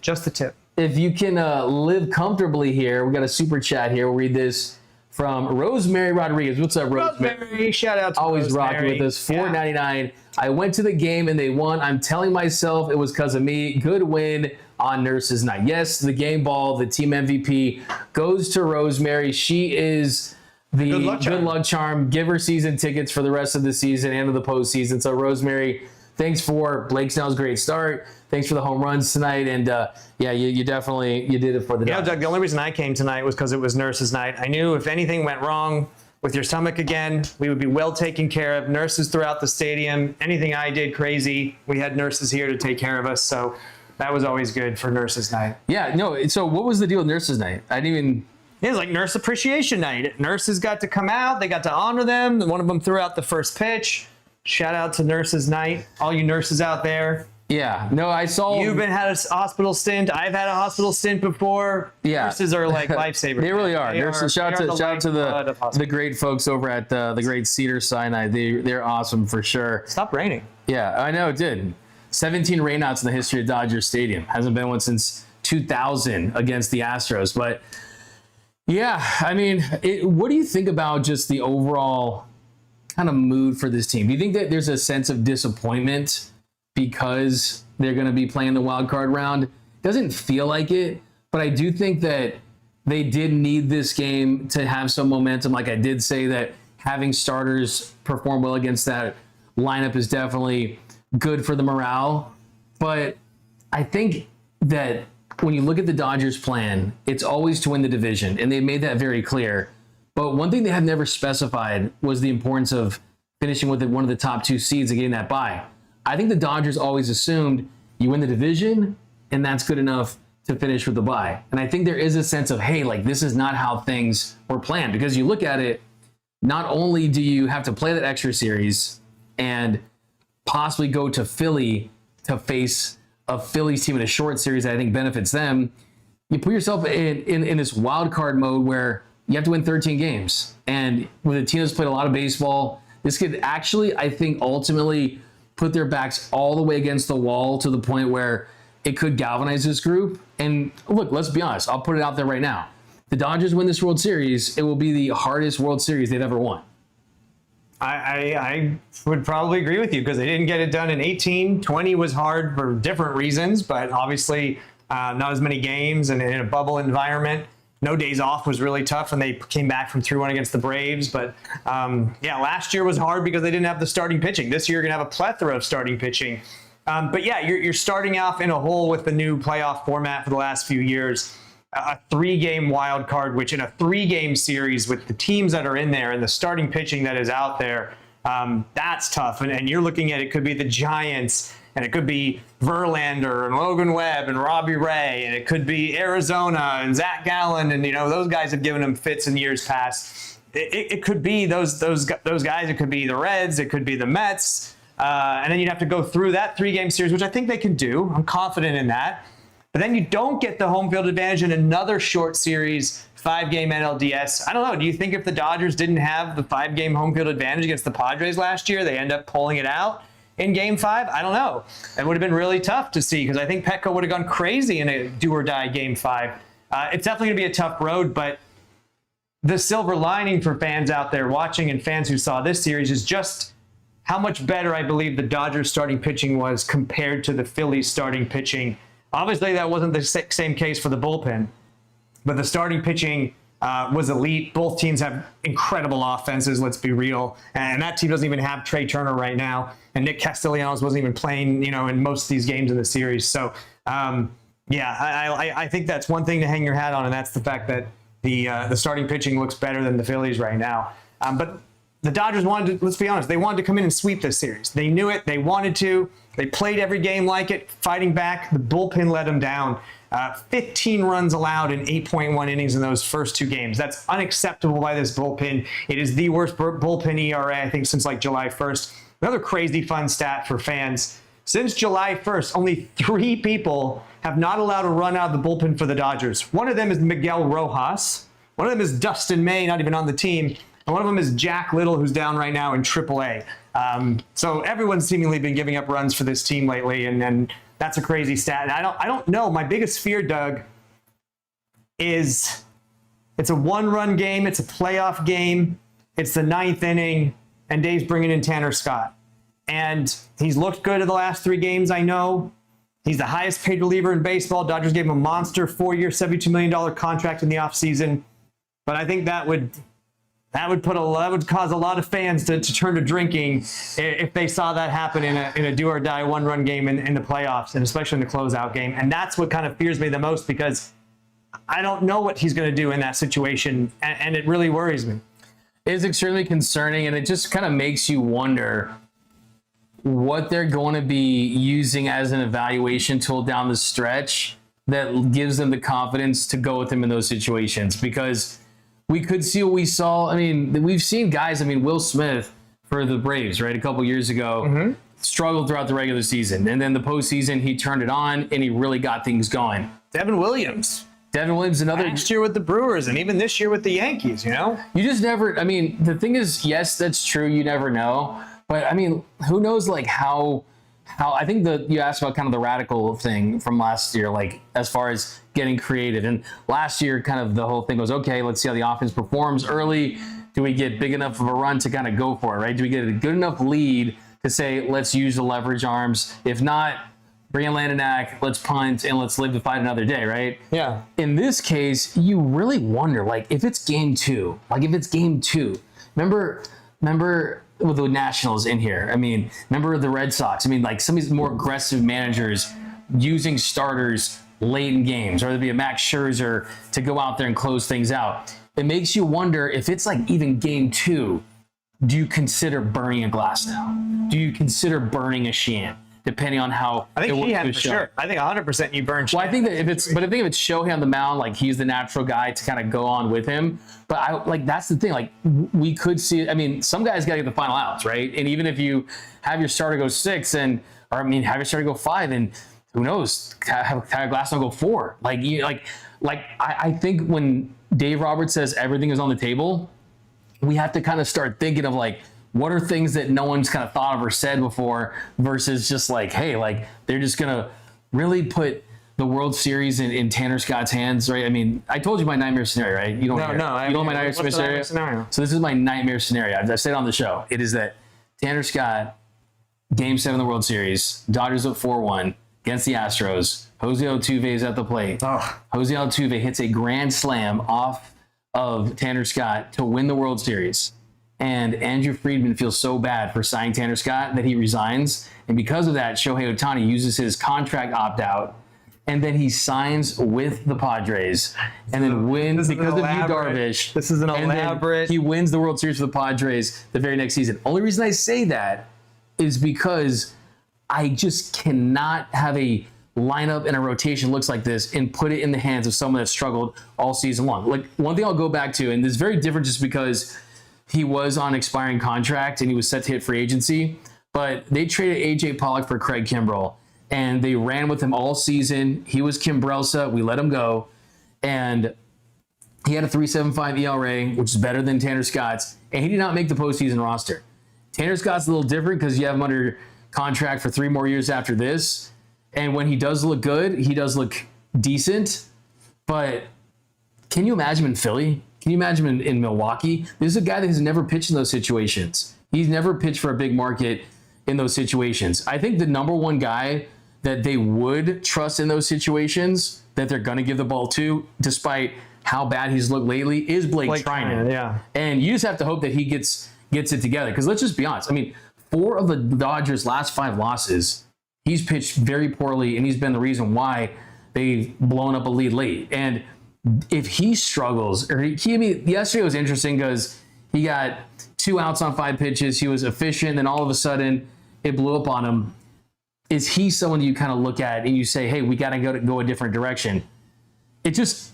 Just the tip. if you can live comfortably here. We got a super chat here. We'll read this from Rosemary Rodriguez. What's up, Rosemary? Shout out to Always rocking Rosemary. with us. Yeah. $4.99. I went to the game and they won. I'm telling myself it was because of me. Good win on Nurses Night. Yes, the game ball, the team MVP goes to Rosemary. She is the good luck charm. Give her season tickets for the rest of the season and of the postseason. So Rosemary, thanks for Blake Snell's great start. Thanks for the home runs tonight. And yeah, you definitely did it for the Dodgers. Doug, the only reason I came tonight was because it was Nurses Night. I knew if anything went wrong with your stomach again, we would be well taken care of. Nurses throughout the stadium. Anything I did crazy, we had nurses here to take care of us. So that was always good for Nurses Night. Yeah, no. So what was the deal with Nurses Night? I didn't even. It was like Nurse Appreciation Night. Nurses got to come out. They got to honor them. One of them threw out the first pitch. Shout out to Nurses Night. All you nurses out there. Yeah, no, I saw. You've had a hospital stint. I've had a hospital stint before. Yeah. Nurses are like lifesavers. They really are. Nurses, shout out to the the great folks over at the great Cedar Sinai. They're awesome for sure. Stop raining. Yeah, I know it did. 17 rainouts in the history of Dodger Stadium. Hasn't been one since 2000 against the Astros. But yeah, I mean, what do you think about just the overall kind of mood for this team? Do you think that there's a sense of disappointment because they're going to be playing the wild card round? Doesn't feel like it, but I do think that they did need this game to have some momentum. Like I did say that having starters perform well against that lineup is definitely good for the morale. But I think that when you look at the Dodgers' plan, it's always to win the division, and they made that very clear. But one thing they have never specified was the importance of finishing with one of the top 2 seeds and getting that bye. I think the Dodgers always assumed you win the division, and that's good enough to finish with the bye. And I think there is a sense of, hey, like this is not how things were planned. Because you look at it, not only do you have to play that extra series and possibly go to Philly to face a Phillies team in a short series that I think benefits them, you put yourself in this wild card mode where you have to win 13 games. And with a team that's played a lot of baseball, this could actually, I think, ultimately put their backs all the way against the wall to the point where it could galvanize this group. And look, let's be honest. I'll put it out there right now. The Dodgers win this World Series, it will be the hardest World Series they've ever won. I would probably agree with you because they didn't get it done in 18. 20 was hard for different reasons, but obviously not as many games and in a bubble environment. No days off was really tough, and they came back from 3-1 against the Braves. But yeah, last year was hard because they didn't have the starting pitching. This year, you're going to have a plethora of starting pitching. But yeah, you're starting off in a hole with the new playoff format for the last few years. A 3-game wild card, which in a 3-game series with the teams that are in there and the starting pitching that is out there, that's tough. And you're looking at it could be the Giants, and it could be Verlander and Logan Webb and Robbie Ray, and it could be Arizona and Zach Gallen, and those guys have given them fits in years past. It could be those guys. It could be the Reds. It could be the Mets, and then you'd have to go through that 3-game series, which I think they can do. I'm confident in that. But then you don't get the home field advantage in another short series, 5-game NLDS. I don't know. Do you think if the Dodgers didn't have the 5-game home field advantage against the Padres last year, they end up pulling it out in Game 5? I don't know. It would have been really tough to see because I think Petco would have gone crazy in a do-or-die Game 5. It's definitely going to be a tough road, but the silver lining for fans out there watching and fans who saw this series is just how much better I believe the Dodgers starting pitching was compared to the Phillies starting pitching. Obviously, that wasn't the same case for the bullpen, but the starting pitching was elite. Both teams have incredible offenses, let's be real. And that team doesn't even have Trey Turner right now. And Nick Castellanos wasn't even playing, in most of these games in the series. So, I think that's one thing to hang your hat on, and that's the fact that the starting pitching looks better than the Phillies right now. But the Dodgers wanted to, let's be honest, they wanted to come in and sweep this series. They knew it. They wanted to. They played every game like it, fighting back. The bullpen let them down. 15 runs allowed in 8.1 innings in those first two games. That's unacceptable by this bullpen. It is the worst bullpen ERA, I think, since like July 1st. Another crazy fun stat for fans. Since July 1st, only 3 people have not allowed a run out of the bullpen for the Dodgers. One of them is Miguel Rojas. One of them is Dustin May, not even on the team. And one of them is Jack Little, who's down right now in AAA. So everyone's seemingly been giving up runs for this team lately, and that's a crazy stat. And I don't know. My biggest fear, Doug, is it's a one-run game. It's a playoff game. It's the 9th inning, and Dave's bringing in Tanner Scott. And he's looked good in the last 3 games, I know. He's the highest paid reliever in baseball. Dodgers gave him a monster 4-year, $72 million contract in the offseason. But I think that would cause a lot of fans to turn to drinking if they saw that happen in a do or die one-run game in the playoffs, and especially in the closeout game. And that's what kind of fears me the most, because I don't know what he's going to do in that situation, and it really worries me. It is extremely concerning, and it just kind of makes you wonder what they're going to be using as an evaluation tool down the stretch that gives them the confidence to go with him in those situations, because we could see what we saw. I mean, we've seen guys, Will Smith for the Braves, right, a couple years ago, struggled throughout the regular season. And then the postseason, he turned it on and he really got things going. Devin Williams, another. Last year with the Brewers, and even this year with the Yankees, You just never, the thing is, yes, that's true. You never know. But, who knows, how I think you asked about kind of the radical thing from last year, as far as getting creative. And last year, kind of the whole thing was, okay, let's see how the offense performs early. Do we get big enough of a run to kind of go for it, right? Do we get a good enough lead to say, let's use the leverage arms? If not, bring in Landon, let's punt, and let's live to fight another day, right? Yeah. In this case, you really wonder, if it's game 2, remember with the Nationals in here. Remember the Red Sox. Some of these more aggressive managers using starters late in games, or there'd be a Max Scherzer to go out there and close things out. It makes you wonder if it's even game 2, do you consider burning a glass now? Do you consider burning a Sheehan? Depending on how I think Sheehan for sure. I think 100% you burn Sheehan. Well, I think that if it's Shohei on the mound, he's the natural guy to kind of go on with him. But that's the thing. We could see it. Some guys got to get the final outs, right? And even if you have your starter go 6 have your starter go 5, and who knows, have Glass go 4. I think when Dave Roberts says everything is on the table, we have to kind of start thinking of what are things that no one's kind of thought of or said before, versus just hey, they're just going to really put the World Series in Tanner Scott's hands, right? I told you my nightmare scenario, right? You don't No. You know my nightmare scenario? So this is my nightmare scenario. I've said it on the show. It is that Tanner Scott, Game 7 of the World Series, Dodgers up 4-1 against the Astros. Jose Altuve is at the plate. Jose Altuve hits a grand slam off of Tanner Scott to win the World Series. And Andrew Friedman feels so bad for signing Tanner Scott that he resigns. And because of that, Shohei Ohtani uses his contract opt-out, and then he signs with the Padres, and then wins because of Yu Darvish. This is an elaborate. He wins the World Series for the Padres the very next season. Only reason I say that is because I just cannot have a lineup and a rotation looks like this and put it in the hands of someone that struggled all season long. One thing I'll go back to, and this is very different just because he was on expiring contract and he was set to hit free agency, but they traded A.J. Pollock for Craig Kimbrell, and they ran with him all season. He was Kimbrelsa. We let him go, and he had a 3.75 ERA, which is better than Tanner Scott's, and he did not make the postseason roster. Tanner Scott's a little different because you have him under contract for 3 more years after this, and when he does look good, he does look decent, but can you imagine in Philly? Can you imagine in Milwaukee? This is a guy that has never pitched in those situations. He's never pitched for a big market in those situations. I think the number one guy that they would trust in those situations that they're going to give the ball to, despite how bad he's looked lately, is Blake Trinan. Yeah. And you just have to hope that he gets it together. Because let's just be honest. I mean, 4 of the Dodgers' last 5 losses, he's pitched very poorly, and he's been the reason why they've blown up a lead late. And if he struggles, yesterday was interesting because he got 2 outs on 5 pitches. He was efficient, and all of a sudden it blew up on him. Is he someone you kind of look at and you say, hey, we got to go a different direction?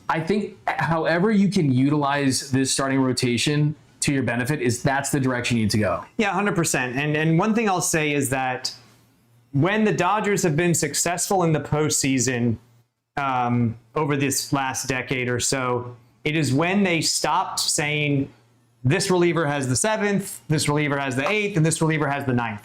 I think however you can utilize this starting rotation to your benefit that's the direction you need to go. Yeah, 100%. And one thing I'll say is that when the Dodgers have been successful in the postseason over this last decade or so, it is when they stopped saying this reliever has the 7th, this reliever has the 8th, and this reliever has the 9th.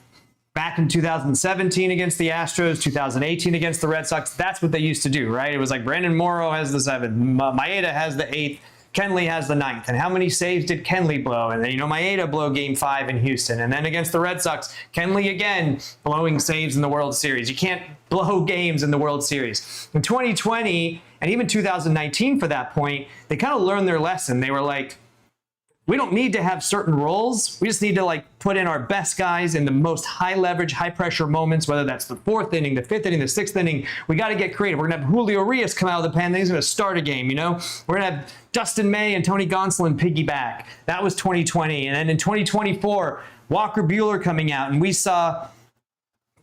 Back in 2017 against the Astros, 2018 against the Red Sox, that's what they used to do, right? It was like Brandon Morrow has the 7th, Maeda has the 8th, Kenley has the 9th. And how many saves did Kenley blow? And then, Maeda blow game 5 in Houston. And then against the Red Sox, Kenley again blowing saves in the World Series. You can't blow games in the World Series. In 2020, and even 2019 for that point, they kind of learned their lesson. They were like, we don't need to have certain roles. We just need to put in our best guys in the most high leverage, high pressure moments, whether that's the 4th inning, the 5th inning, the 6th inning. We got to get creative. We're going to have Julio Urias come out of the pen. He's going to start a game, We're going to have Dustin May and Tony Gonsolin piggyback. That was 2020. And then in 2024, Walker Buehler coming out. And we saw,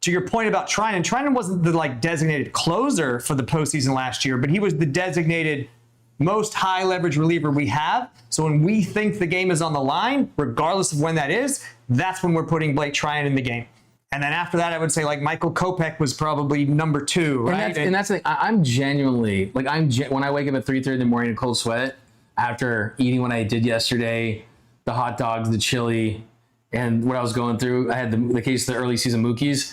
to your point about Trinan wasn't the designated closer for the postseason last year, but he was the designated most high leverage reliever we have. So when we think the game is on the line, regardless of when that is, that's when we're putting Blake Trinan in the game. And then after that, I would say Michael Kopech was probably number 2, right? And that's the thing. I'm genuinely, when I wake up at 3:30 in the morning in a cold sweat after eating what I did yesterday, the hot dogs, the chili, and what I was going through, I had the case of the early season Mookies.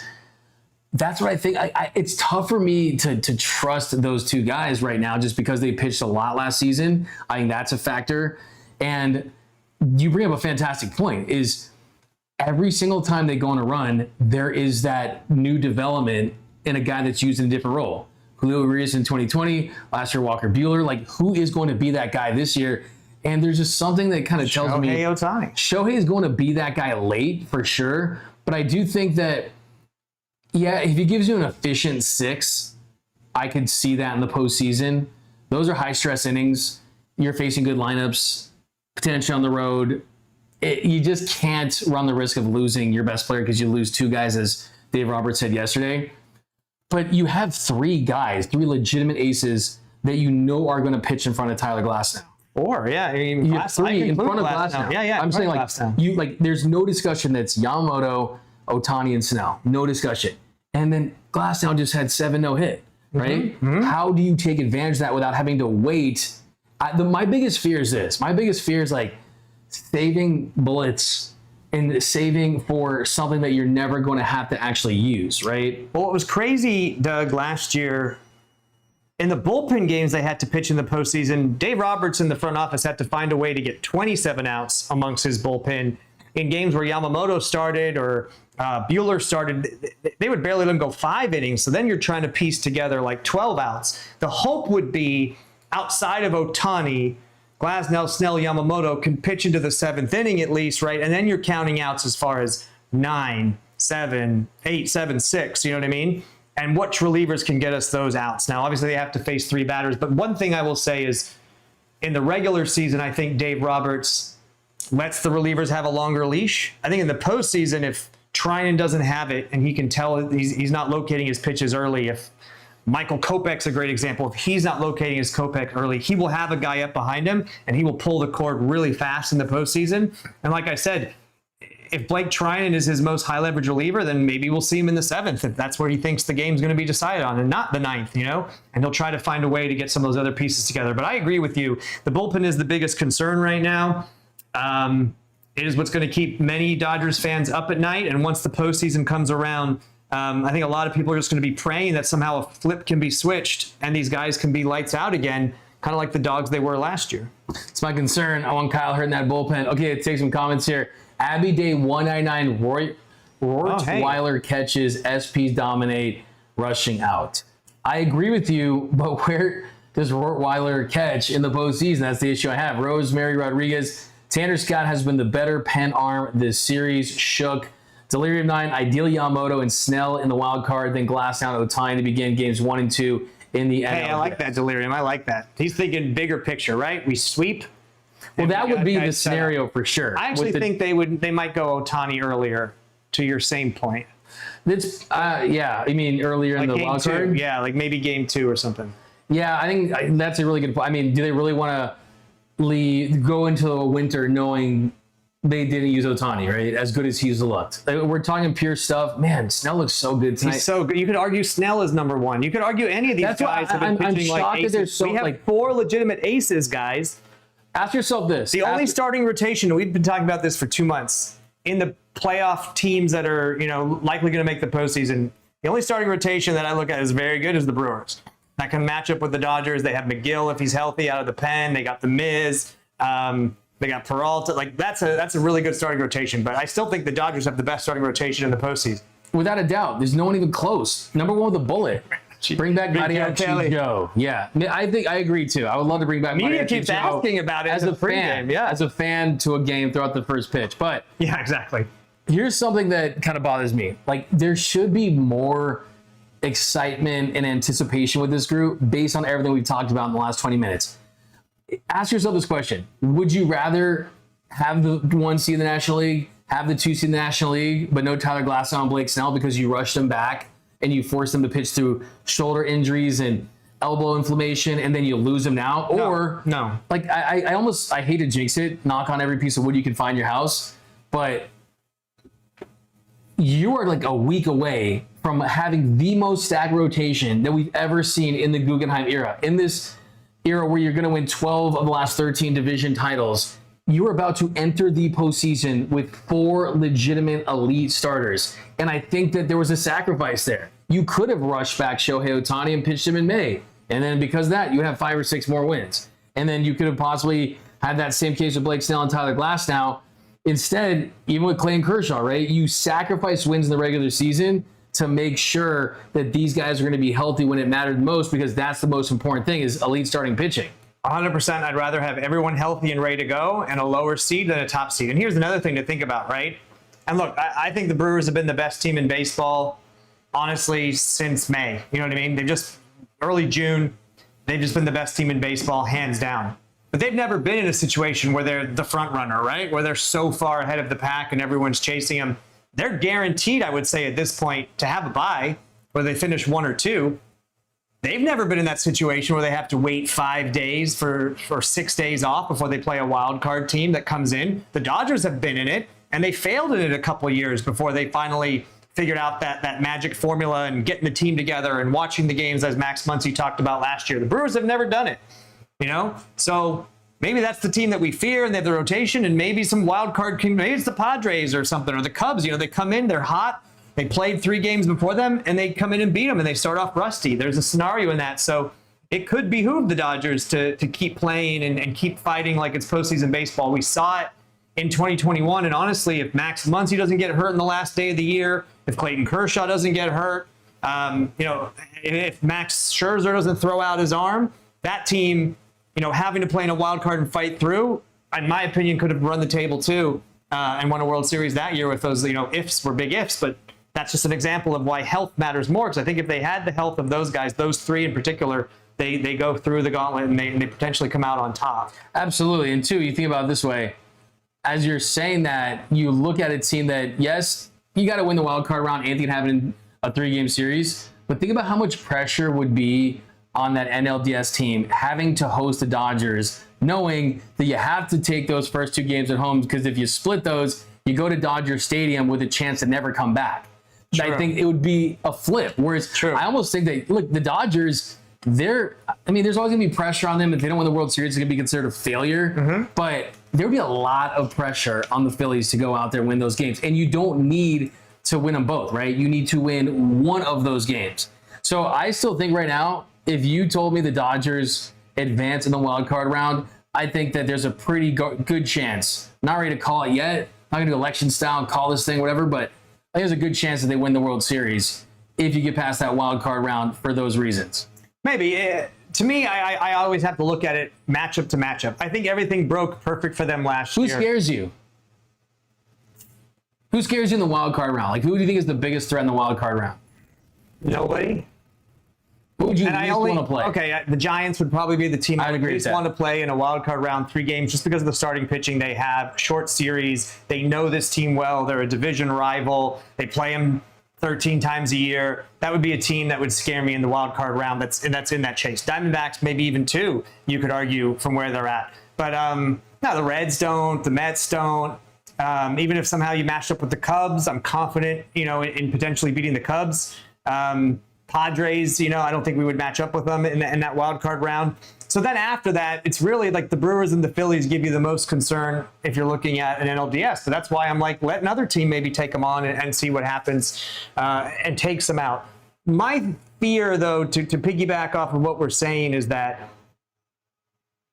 That's what I think. It's tough for me to trust those 2 guys right now just because they pitched a lot last season. I think that's a factor. And you bring up a fantastic point, is every single time they go on a run, there is that new development in a guy that's used in a different role. Julio Urias in 2020, last year Walker Buehler. Who is going to be that guy this year? And there's just something that kind of tells me Shohei Ohtani. Shohei is going to be that guy late for sure. But I do think that, yeah, if he gives you an efficient 6, I could see that in the postseason. Those are high-stress innings. You're facing good lineups, potentially on the road. You just can't run the risk of losing your best player because you lose 2 guys, as Dave Roberts said yesterday. But you have 3 guys, 3 legitimate aces that are going to pitch in front of Tyler Glasnow. You have 3 in front of Glasnow. Yeah. I'm saying there's no discussion that's Yamamoto, Ohtani, and Snell. No discussion. And then Glasnow just had 7 no-hit, right? Mm-hmm. How do you take advantage of that without having to wait? My biggest fear is this. My biggest fear is saving bullets and saving for something that you're never going to have to actually use, right? Well, what was crazy, Doug, last year, in the bullpen games they had to pitch in the postseason, Dave Roberts in the front office had to find a way to get 27 outs amongst his bullpen. In games where Yamamoto started or Buehler started, they would barely let him go 5 innings. So then you're trying to piece together 12 outs. The hope would be, outside of Ohtani, Glasnow, Snell, Yamamoto can pitch into the 7th inning at least, right? And then you're counting outs as far as 9, 7, 8, 7, 6. You know what I mean? And which relievers can get us those outs? Now, obviously, they have to face 3 batters. But one thing I will say is, in the regular season, I think Dave Roberts lets the relievers have a longer leash. I think in the postseason, if Trinan doesn't have it and he can tell he's not locating his pitches early, if Michael Kopech's a great example, if he's not locating his Kopech early, he will have a guy up behind him and he will pull the cord really fast in the postseason. And like I said, if Blake Trinan is his most high leverage reliever, then maybe we'll see him in the 7th if that's where he thinks the game's going to be decided on, and not the 9th, and he'll try to find a way to get some of those other pieces together. But I agree with you. The bullpen is the biggest concern right now. It is what's going to keep many Dodgers fans up at night. And once the postseason comes around, I think a lot of people are just going to be praying that somehow a flip can be switched and these guys can be lights out again. kind of like the dogs they were last year. It's my concern. I want Kyle Hurt in that bullpen. Okay, let's take some comments here. Abby Day 199, Rortweiler catches, SPs dominate, rushing out. I agree with you, but where does Rortweiler catch in the postseason? That's the issue I have. Rosemary Rodriguez, Tanner Scott has been the better pen arm this series. Shook. Delirium 9, ideally Yamamoto and Snell in the wild card, then Glass down Ohtani to begin games 1 and 2 in the NLDS. Hey, I like that, Delirium. I like that. He's thinking bigger picture, right? We sweep. Well, that would be the scenario for sure. I actually think they might go Ohtani earlier, to your same point. It's, yeah, I mean, earlier in the wild card? Yeah, like maybe game 2 or something. Yeah, I think that's a really good point. I mean, do they really want to go into a winter knowing they didn't use Ohtani, right? As good as he's looked. Like, we're talking pure stuff. Man, Snell looks so good tonight. He's so good. You could argue Snell is number 1. You could argue any of these guys have been pitching like aces. We have 4 legitimate aces, guys. Ask yourself this. The only starting rotation, we've been talking about this for 2 months, in the playoff teams that are, likely going to make the postseason, the only starting rotation that I look at is very good is the Brewers. That can match up with the Dodgers. They have McGill if he's healthy out of the pen. They got the Miz. They got Peralta. Like that's a really good starting rotation. But I still think the Dodgers have the best starting rotation in the postseason. Without a doubt. There's no one even close. Number 1 with a bullet. Bring back Mariachi Joe. Yeah, I think I agree too. I would love to bring back Media Mariachi keeps Joe asking about it as a fan. Yeah, as a fan to a game throughout the first pitch. But yeah, exactly. Here's something that kind of bothers me. Like, there should be more excitement and anticipation with this group based on everything we've talked about in the last 20 minutes. Ask yourself this question. Would you rather have the 1 seed in the National League, have the 2 seed in the National League, but no Tyler Glasnow and Blake Snell because you rushed them back and you forced them to pitch through shoulder injuries and elbow inflammation and then you lose them now? Or, no. Like, I hate to jinx it, knock on every piece of wood you can find in your house, but you are like a week away from having the most stacked rotation that we've ever seen in the Guggenheim era. In this era where you're going to win 12 of the last 13 division titles, you're about to enter the postseason with 4 legitimate elite starters. And I think that there was a sacrifice there. You could have rushed back Shohei Ohtani and pitched him in May. And then because of that, you have 5 or 6 more wins. And then you could have possibly had that same case with Blake Snell and Tyler Glasnow. Instead, even with Clayton Kershaw, right? You sacrifice wins in the regular season to make sure that these guys are going to be healthy when it mattered most, because that's the most important thing, is elite starting pitching. 100%. I'd rather have everyone healthy and ready to go and a lower seed than a top seed. And here's another thing to think about, right? And look, I think the Brewers have been the best team in baseball, honestly, since May. You know what I mean? They've just, early June, they've just been the best team in baseball, hands down. But they've never been in a situation where they're the front runner, right? Where they're so far ahead of the pack and everyone's chasing them. They're guaranteed, I would say, at this point, to have a bye where they finish 1 or 2. They've never been in that situation where they have to wait 5 days for 6 days off before they play a wild card team that comes in. The Dodgers have been in it, and they failed in it a couple of years before they finally figured out that magic formula and getting the team together and watching the games, as Max Muncy talked about last year. The Brewers have never done it, So maybe that's the team that we fear, and they have the rotation, and maybe some wild card team. Maybe it's the Padres or something, or the Cubs. They come in, they're hot. They played 3 games before them, and they come in and beat them, and they start off rusty. There's a scenario in that. So it could behoove the Dodgers to keep playing and keep fighting like it's postseason baseball. We saw it in 2021, and honestly, if Max Muncy doesn't get hurt in the last day of the year, if Clayton Kershaw doesn't get hurt, if Max Scherzer doesn't throw out his arm, that team, having to play in a wild card and fight through, in my opinion, could have run the table too and won a World Series that year with those, ifs were big ifs. But that's just an example of why health matters more. Because I think if they had the health of those guys, those 3 in particular, they go through the gauntlet and they potentially come out on top. Absolutely. And 2, you think about it this way. As you're saying that, you look at a team that, yes, you got to win the wild card round, Anthony, having a 3-game series. But think about how much pressure would be on that NLDS team having to host the Dodgers, knowing that you have to take those first 2 games at home, because if you split those, you go to Dodger Stadium with a chance to never come back. True. I think it would be a flip. Whereas I almost think that, look, the Dodgers, there's always going to be pressure on them. If they don't win the World Series, it's going to be considered a failure. Mm-hmm. But there would be a lot of pressure on the Phillies to go out there and win those games. And you don't need to win them both, right? You need to win one of those games. So I still think right now, if you told me the Dodgers advance in the wild card round, I think that there's a pretty good chance. Not ready to call it yet. Not going to do election style and call this thing, whatever, but I think there's a good chance that they win the World Series if you get past that wild card round for those reasons. Maybe. To me, I always have to look at it matchup to matchup. I think everything broke perfect for them last year. Who scares you? Who scares you in the wild card round? Like, who do you think is the biggest threat in the wild card round? Nobody. Who would you least want to play? Okay, the Giants would probably be the team I would least want to play in a wild card round, 3 games, just because of the starting pitching they have, short series. They know this team well. They're a division rival. They play them 13 times a year. That would be a team that would scare me in the wild card round. That's in that chase. Diamondbacks, maybe even 2, you could argue, from where they're at. But no, the Reds don't. The Mets don't. Even if somehow you matched up with the Cubs, I'm confident, in potentially beating the Cubs. Padres, I don't think we would match up with them in that wild card round. So then after that, it's really like the Brewers and the Phillies give you the most concern if you're looking at an NLDS. So that's why I'm like, let another team maybe take them on and see what happens and takes them out. My fear, though, to piggyback off of what we're saying, is that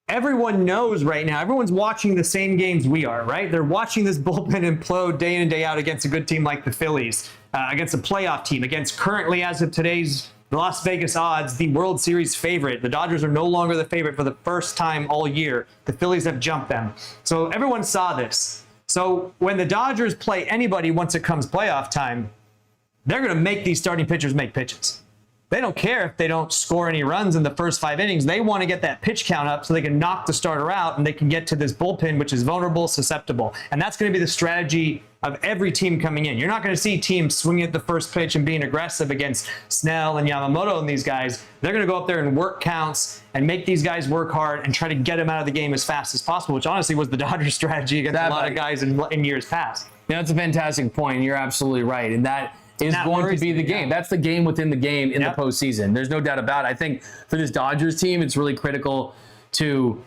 everyone knows right now, everyone's watching the same games we are, right? They're watching this bullpen implode day in and day out against a good team like the Phillies, against a playoff team, against currently, as of today's Las Vegas odds, the World Series favorite. The Dodgers are no longer the favorite for the first time all year. The Phillies have jumped them. So everyone saw this. So when the Dodgers play anybody once it comes playoff time, they're going to make these starting pitchers make pitches. They don't care if they don't score any runs in the first 5 innings. They want to get that pitch count up so they can knock the starter out and they can get to this bullpen, which is vulnerable, susceptible. And that's going to be the strategy of every team coming in. You're not going to see teams swinging at the first pitch and being aggressive against Snell and Yamamoto and these guys. They're going to go up there and work counts and make these guys work hard and try to get them out of the game as fast as possible, which honestly was the Dodgers' strategy against a lot of guys in years past. Yeah, that's a fantastic point. You're absolutely right. And that is going to be the game. That's the game within the game in the postseason. There's no doubt about it. I think for this Dodgers team, it's really critical to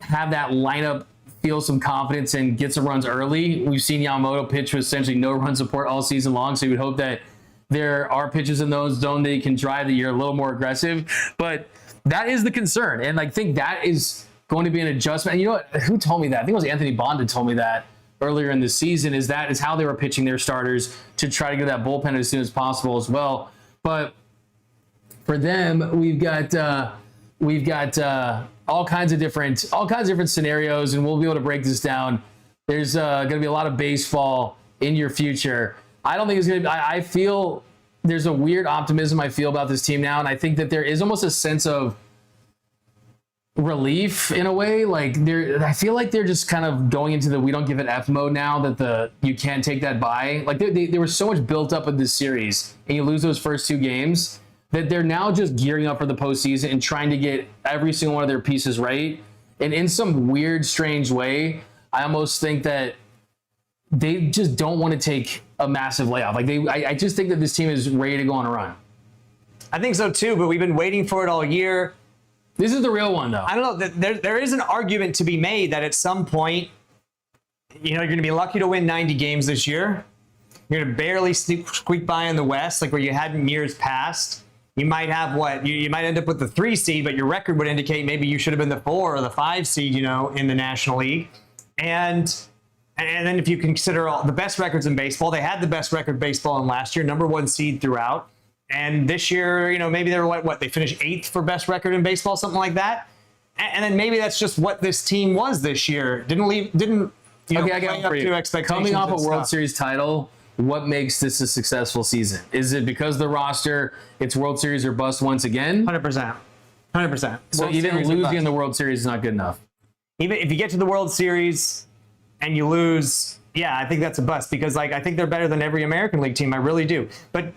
have that lineup feel some confidence and get some runs early. We've seen Yamamoto pitch with essentially no run support all season long, so you would hope that there are pitches in those zone that you can drive that you're a little more aggressive. But that is the concern, and I think that is going to be an adjustment. And you know what? Who told me that? I think it was Anthony Bond that told me that earlier in the season, is how they were pitching their starters to try to get that bullpen as soon as possible as well. But for them, we've got all kinds of different scenarios, and we'll be able to break this down. There's going to be a lot of baseball in your future. I don't think it's going to be. I feel there's a weird optimism I feel about this team now, and I think that there is almost a sense of relief in a way. Like I feel like they're just kind of going into the we don't give an F mode now that you can't take that by. Like they were so much built up in this series, and you lose those first 2 games that they're now just gearing up for the postseason and trying to get every single one of their pieces right. And in some weird, strange way, I almost think that they just don't want to take a massive layoff. Like I just think that this team is ready to go on a run. I think so too, but we've been waiting for it all year. This is the real one, though. I don't know. There is an argument to be made that at some point, you're going to be lucky to win 90 games this year. You're going to barely squeak by in the West, like where you had in years past. You might have you might end up with the 3 seed, but your record would indicate maybe you should have been the 4 or the 5 seed, in the National League. And then if you consider all the best records in baseball, they had the best record baseball in last year, number 1 seed throughout. And this year, maybe they were they finished 8th for best record in baseball, something like that. And then maybe that's just what this team was this year. Didn't I got up to expectations. Coming off a World Series title, what makes this a successful season? Is it because of the roster, it's World Series or bust once again? 100%. 100%. So even losing in the World Series is not good enough. Even if you get to the World Series and you lose, I think that's a bust, because I think they're better than every American League team. I really do. But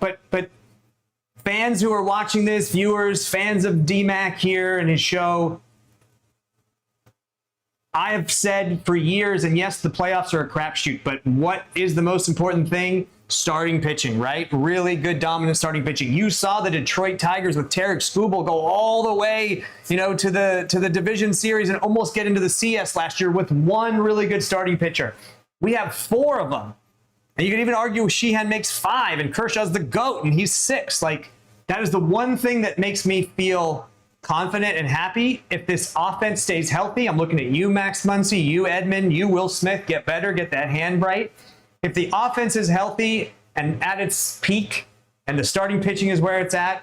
fans who are watching this, viewers, fans of DMAC here and his show, I have said for years, and yes, the playoffs are a crapshoot, but what is the most important thing? Starting pitching, right? Really good, dominant starting pitching. You saw the Detroit Tigers with Tarek Skubal go all the way, to the division series and almost get into the CS last year with 1 really good starting pitcher. We have 4 of them. And you can even argue Sheehan makes 5 and Kershaw's the GOAT and he's 6. Like, that is the one thing that makes me feel confident and happy if this offense stays healthy. I'm looking at you, Max Muncy, you, Edmund, you, Will Smith. Get better, get that hand right. If the offense is healthy and at its peak and the starting pitching is where it's at,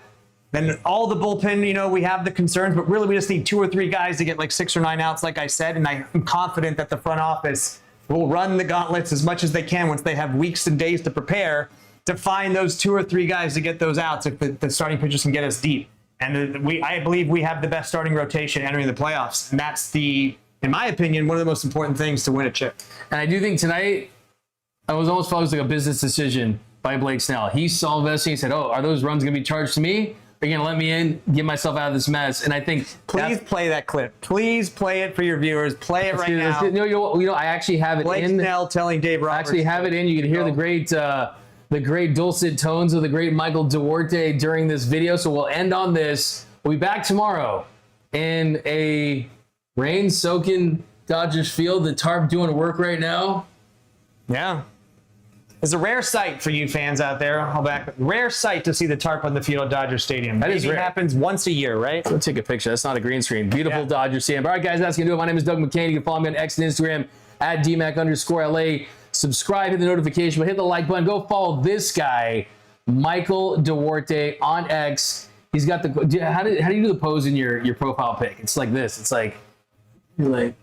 then all the bullpen, we have the concerns, but really we just need 2 or 3 guys to get like 6 or 9 outs, like I said, and I'm confident that the front office will run the gauntlets as much as they can once they have weeks and days to prepare to find those 2 or 3 guys to get those outs if the starting pitchers can get us deep. And I believe we have the best starting rotation entering the playoffs. And that's in my opinion, one of the most important things to win a chip. And I do think tonight, I was almost felt it was like a business decision by Blake Snell. He saw Vesey and he said, "Oh, are those runs going to be charged to me? Are you going to let me in, get myself out of this mess?" And I think please play that clip. Please play it for your viewers. Play it right now. I actually have it Blake in. Snell telling Dave Roberts. I actually have it in. You can hear the great dulcet tones of the great Michael Duarte during this video. So we'll end on this. We'll be back tomorrow in a rain-soaking Dodgers field. The tarp doing work right now. Yeah. It's a rare sight for you fans out there. Rare sight to see the tarp on the field at Dodger Stadium. That is rare. It happens once a year, right? Let's take a picture. That's not a green screen. Beautiful Dodger Stadium. All right, guys, that's going to do it. My name is Doug McKain. You can follow me on X and Instagram at DMAC_LA. Subscribe, hit the notification, but hit the like button. Go follow this guy, Michael Duarte, on X. He's got how do you do the pose in your profile pic? It's like this. It's like you're like,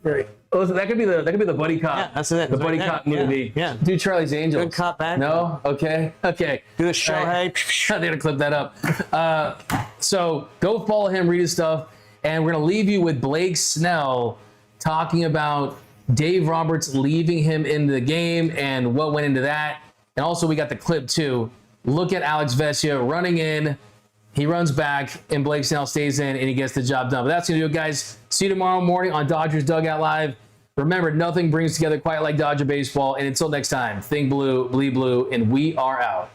right. Oh, so that could be the buddy cop. Yeah, that's it. The buddy cop movie. Yeah. Do Charlie's Angels. Good cop, bad. No. Okay. Do the Shohei. Right. They're gonna clip that up. So go follow him, read his stuff, and we're gonna leave you with Blake Snell talking about Dave Roberts leaving him in the game and what went into that. And also we got the clip too. Look at Alex Vesia running in. He runs back and Blake Snell stays in and he gets the job done. But that's going to do it, guys. See you tomorrow morning on Dodgers Dugout Live. Remember, nothing brings together quite like Dodger baseball. And until next time, think blue, bleed blue, and we are out.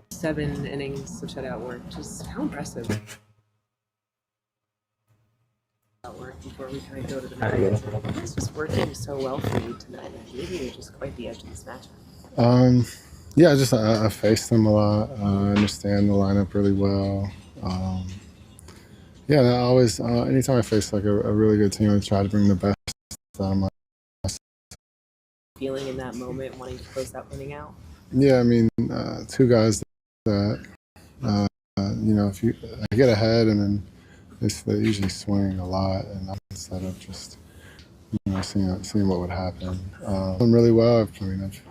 Seven innings of shutout work. Just how impressive. Work before we kind of go to the match. This was working so well for you tonight. Maybe you're just quite the edge of this matchup. Yeah, I faced them a lot. I understand the lineup really well. Yeah, I always anytime I face like a really good team, I try to bring the best out of my. Feeling in that moment, wanting to close that winning out. Yeah, I mean, 2 guys that if I get ahead and then they usually swing a lot, and instead of just seeing what would happen, done really well. I mean, I've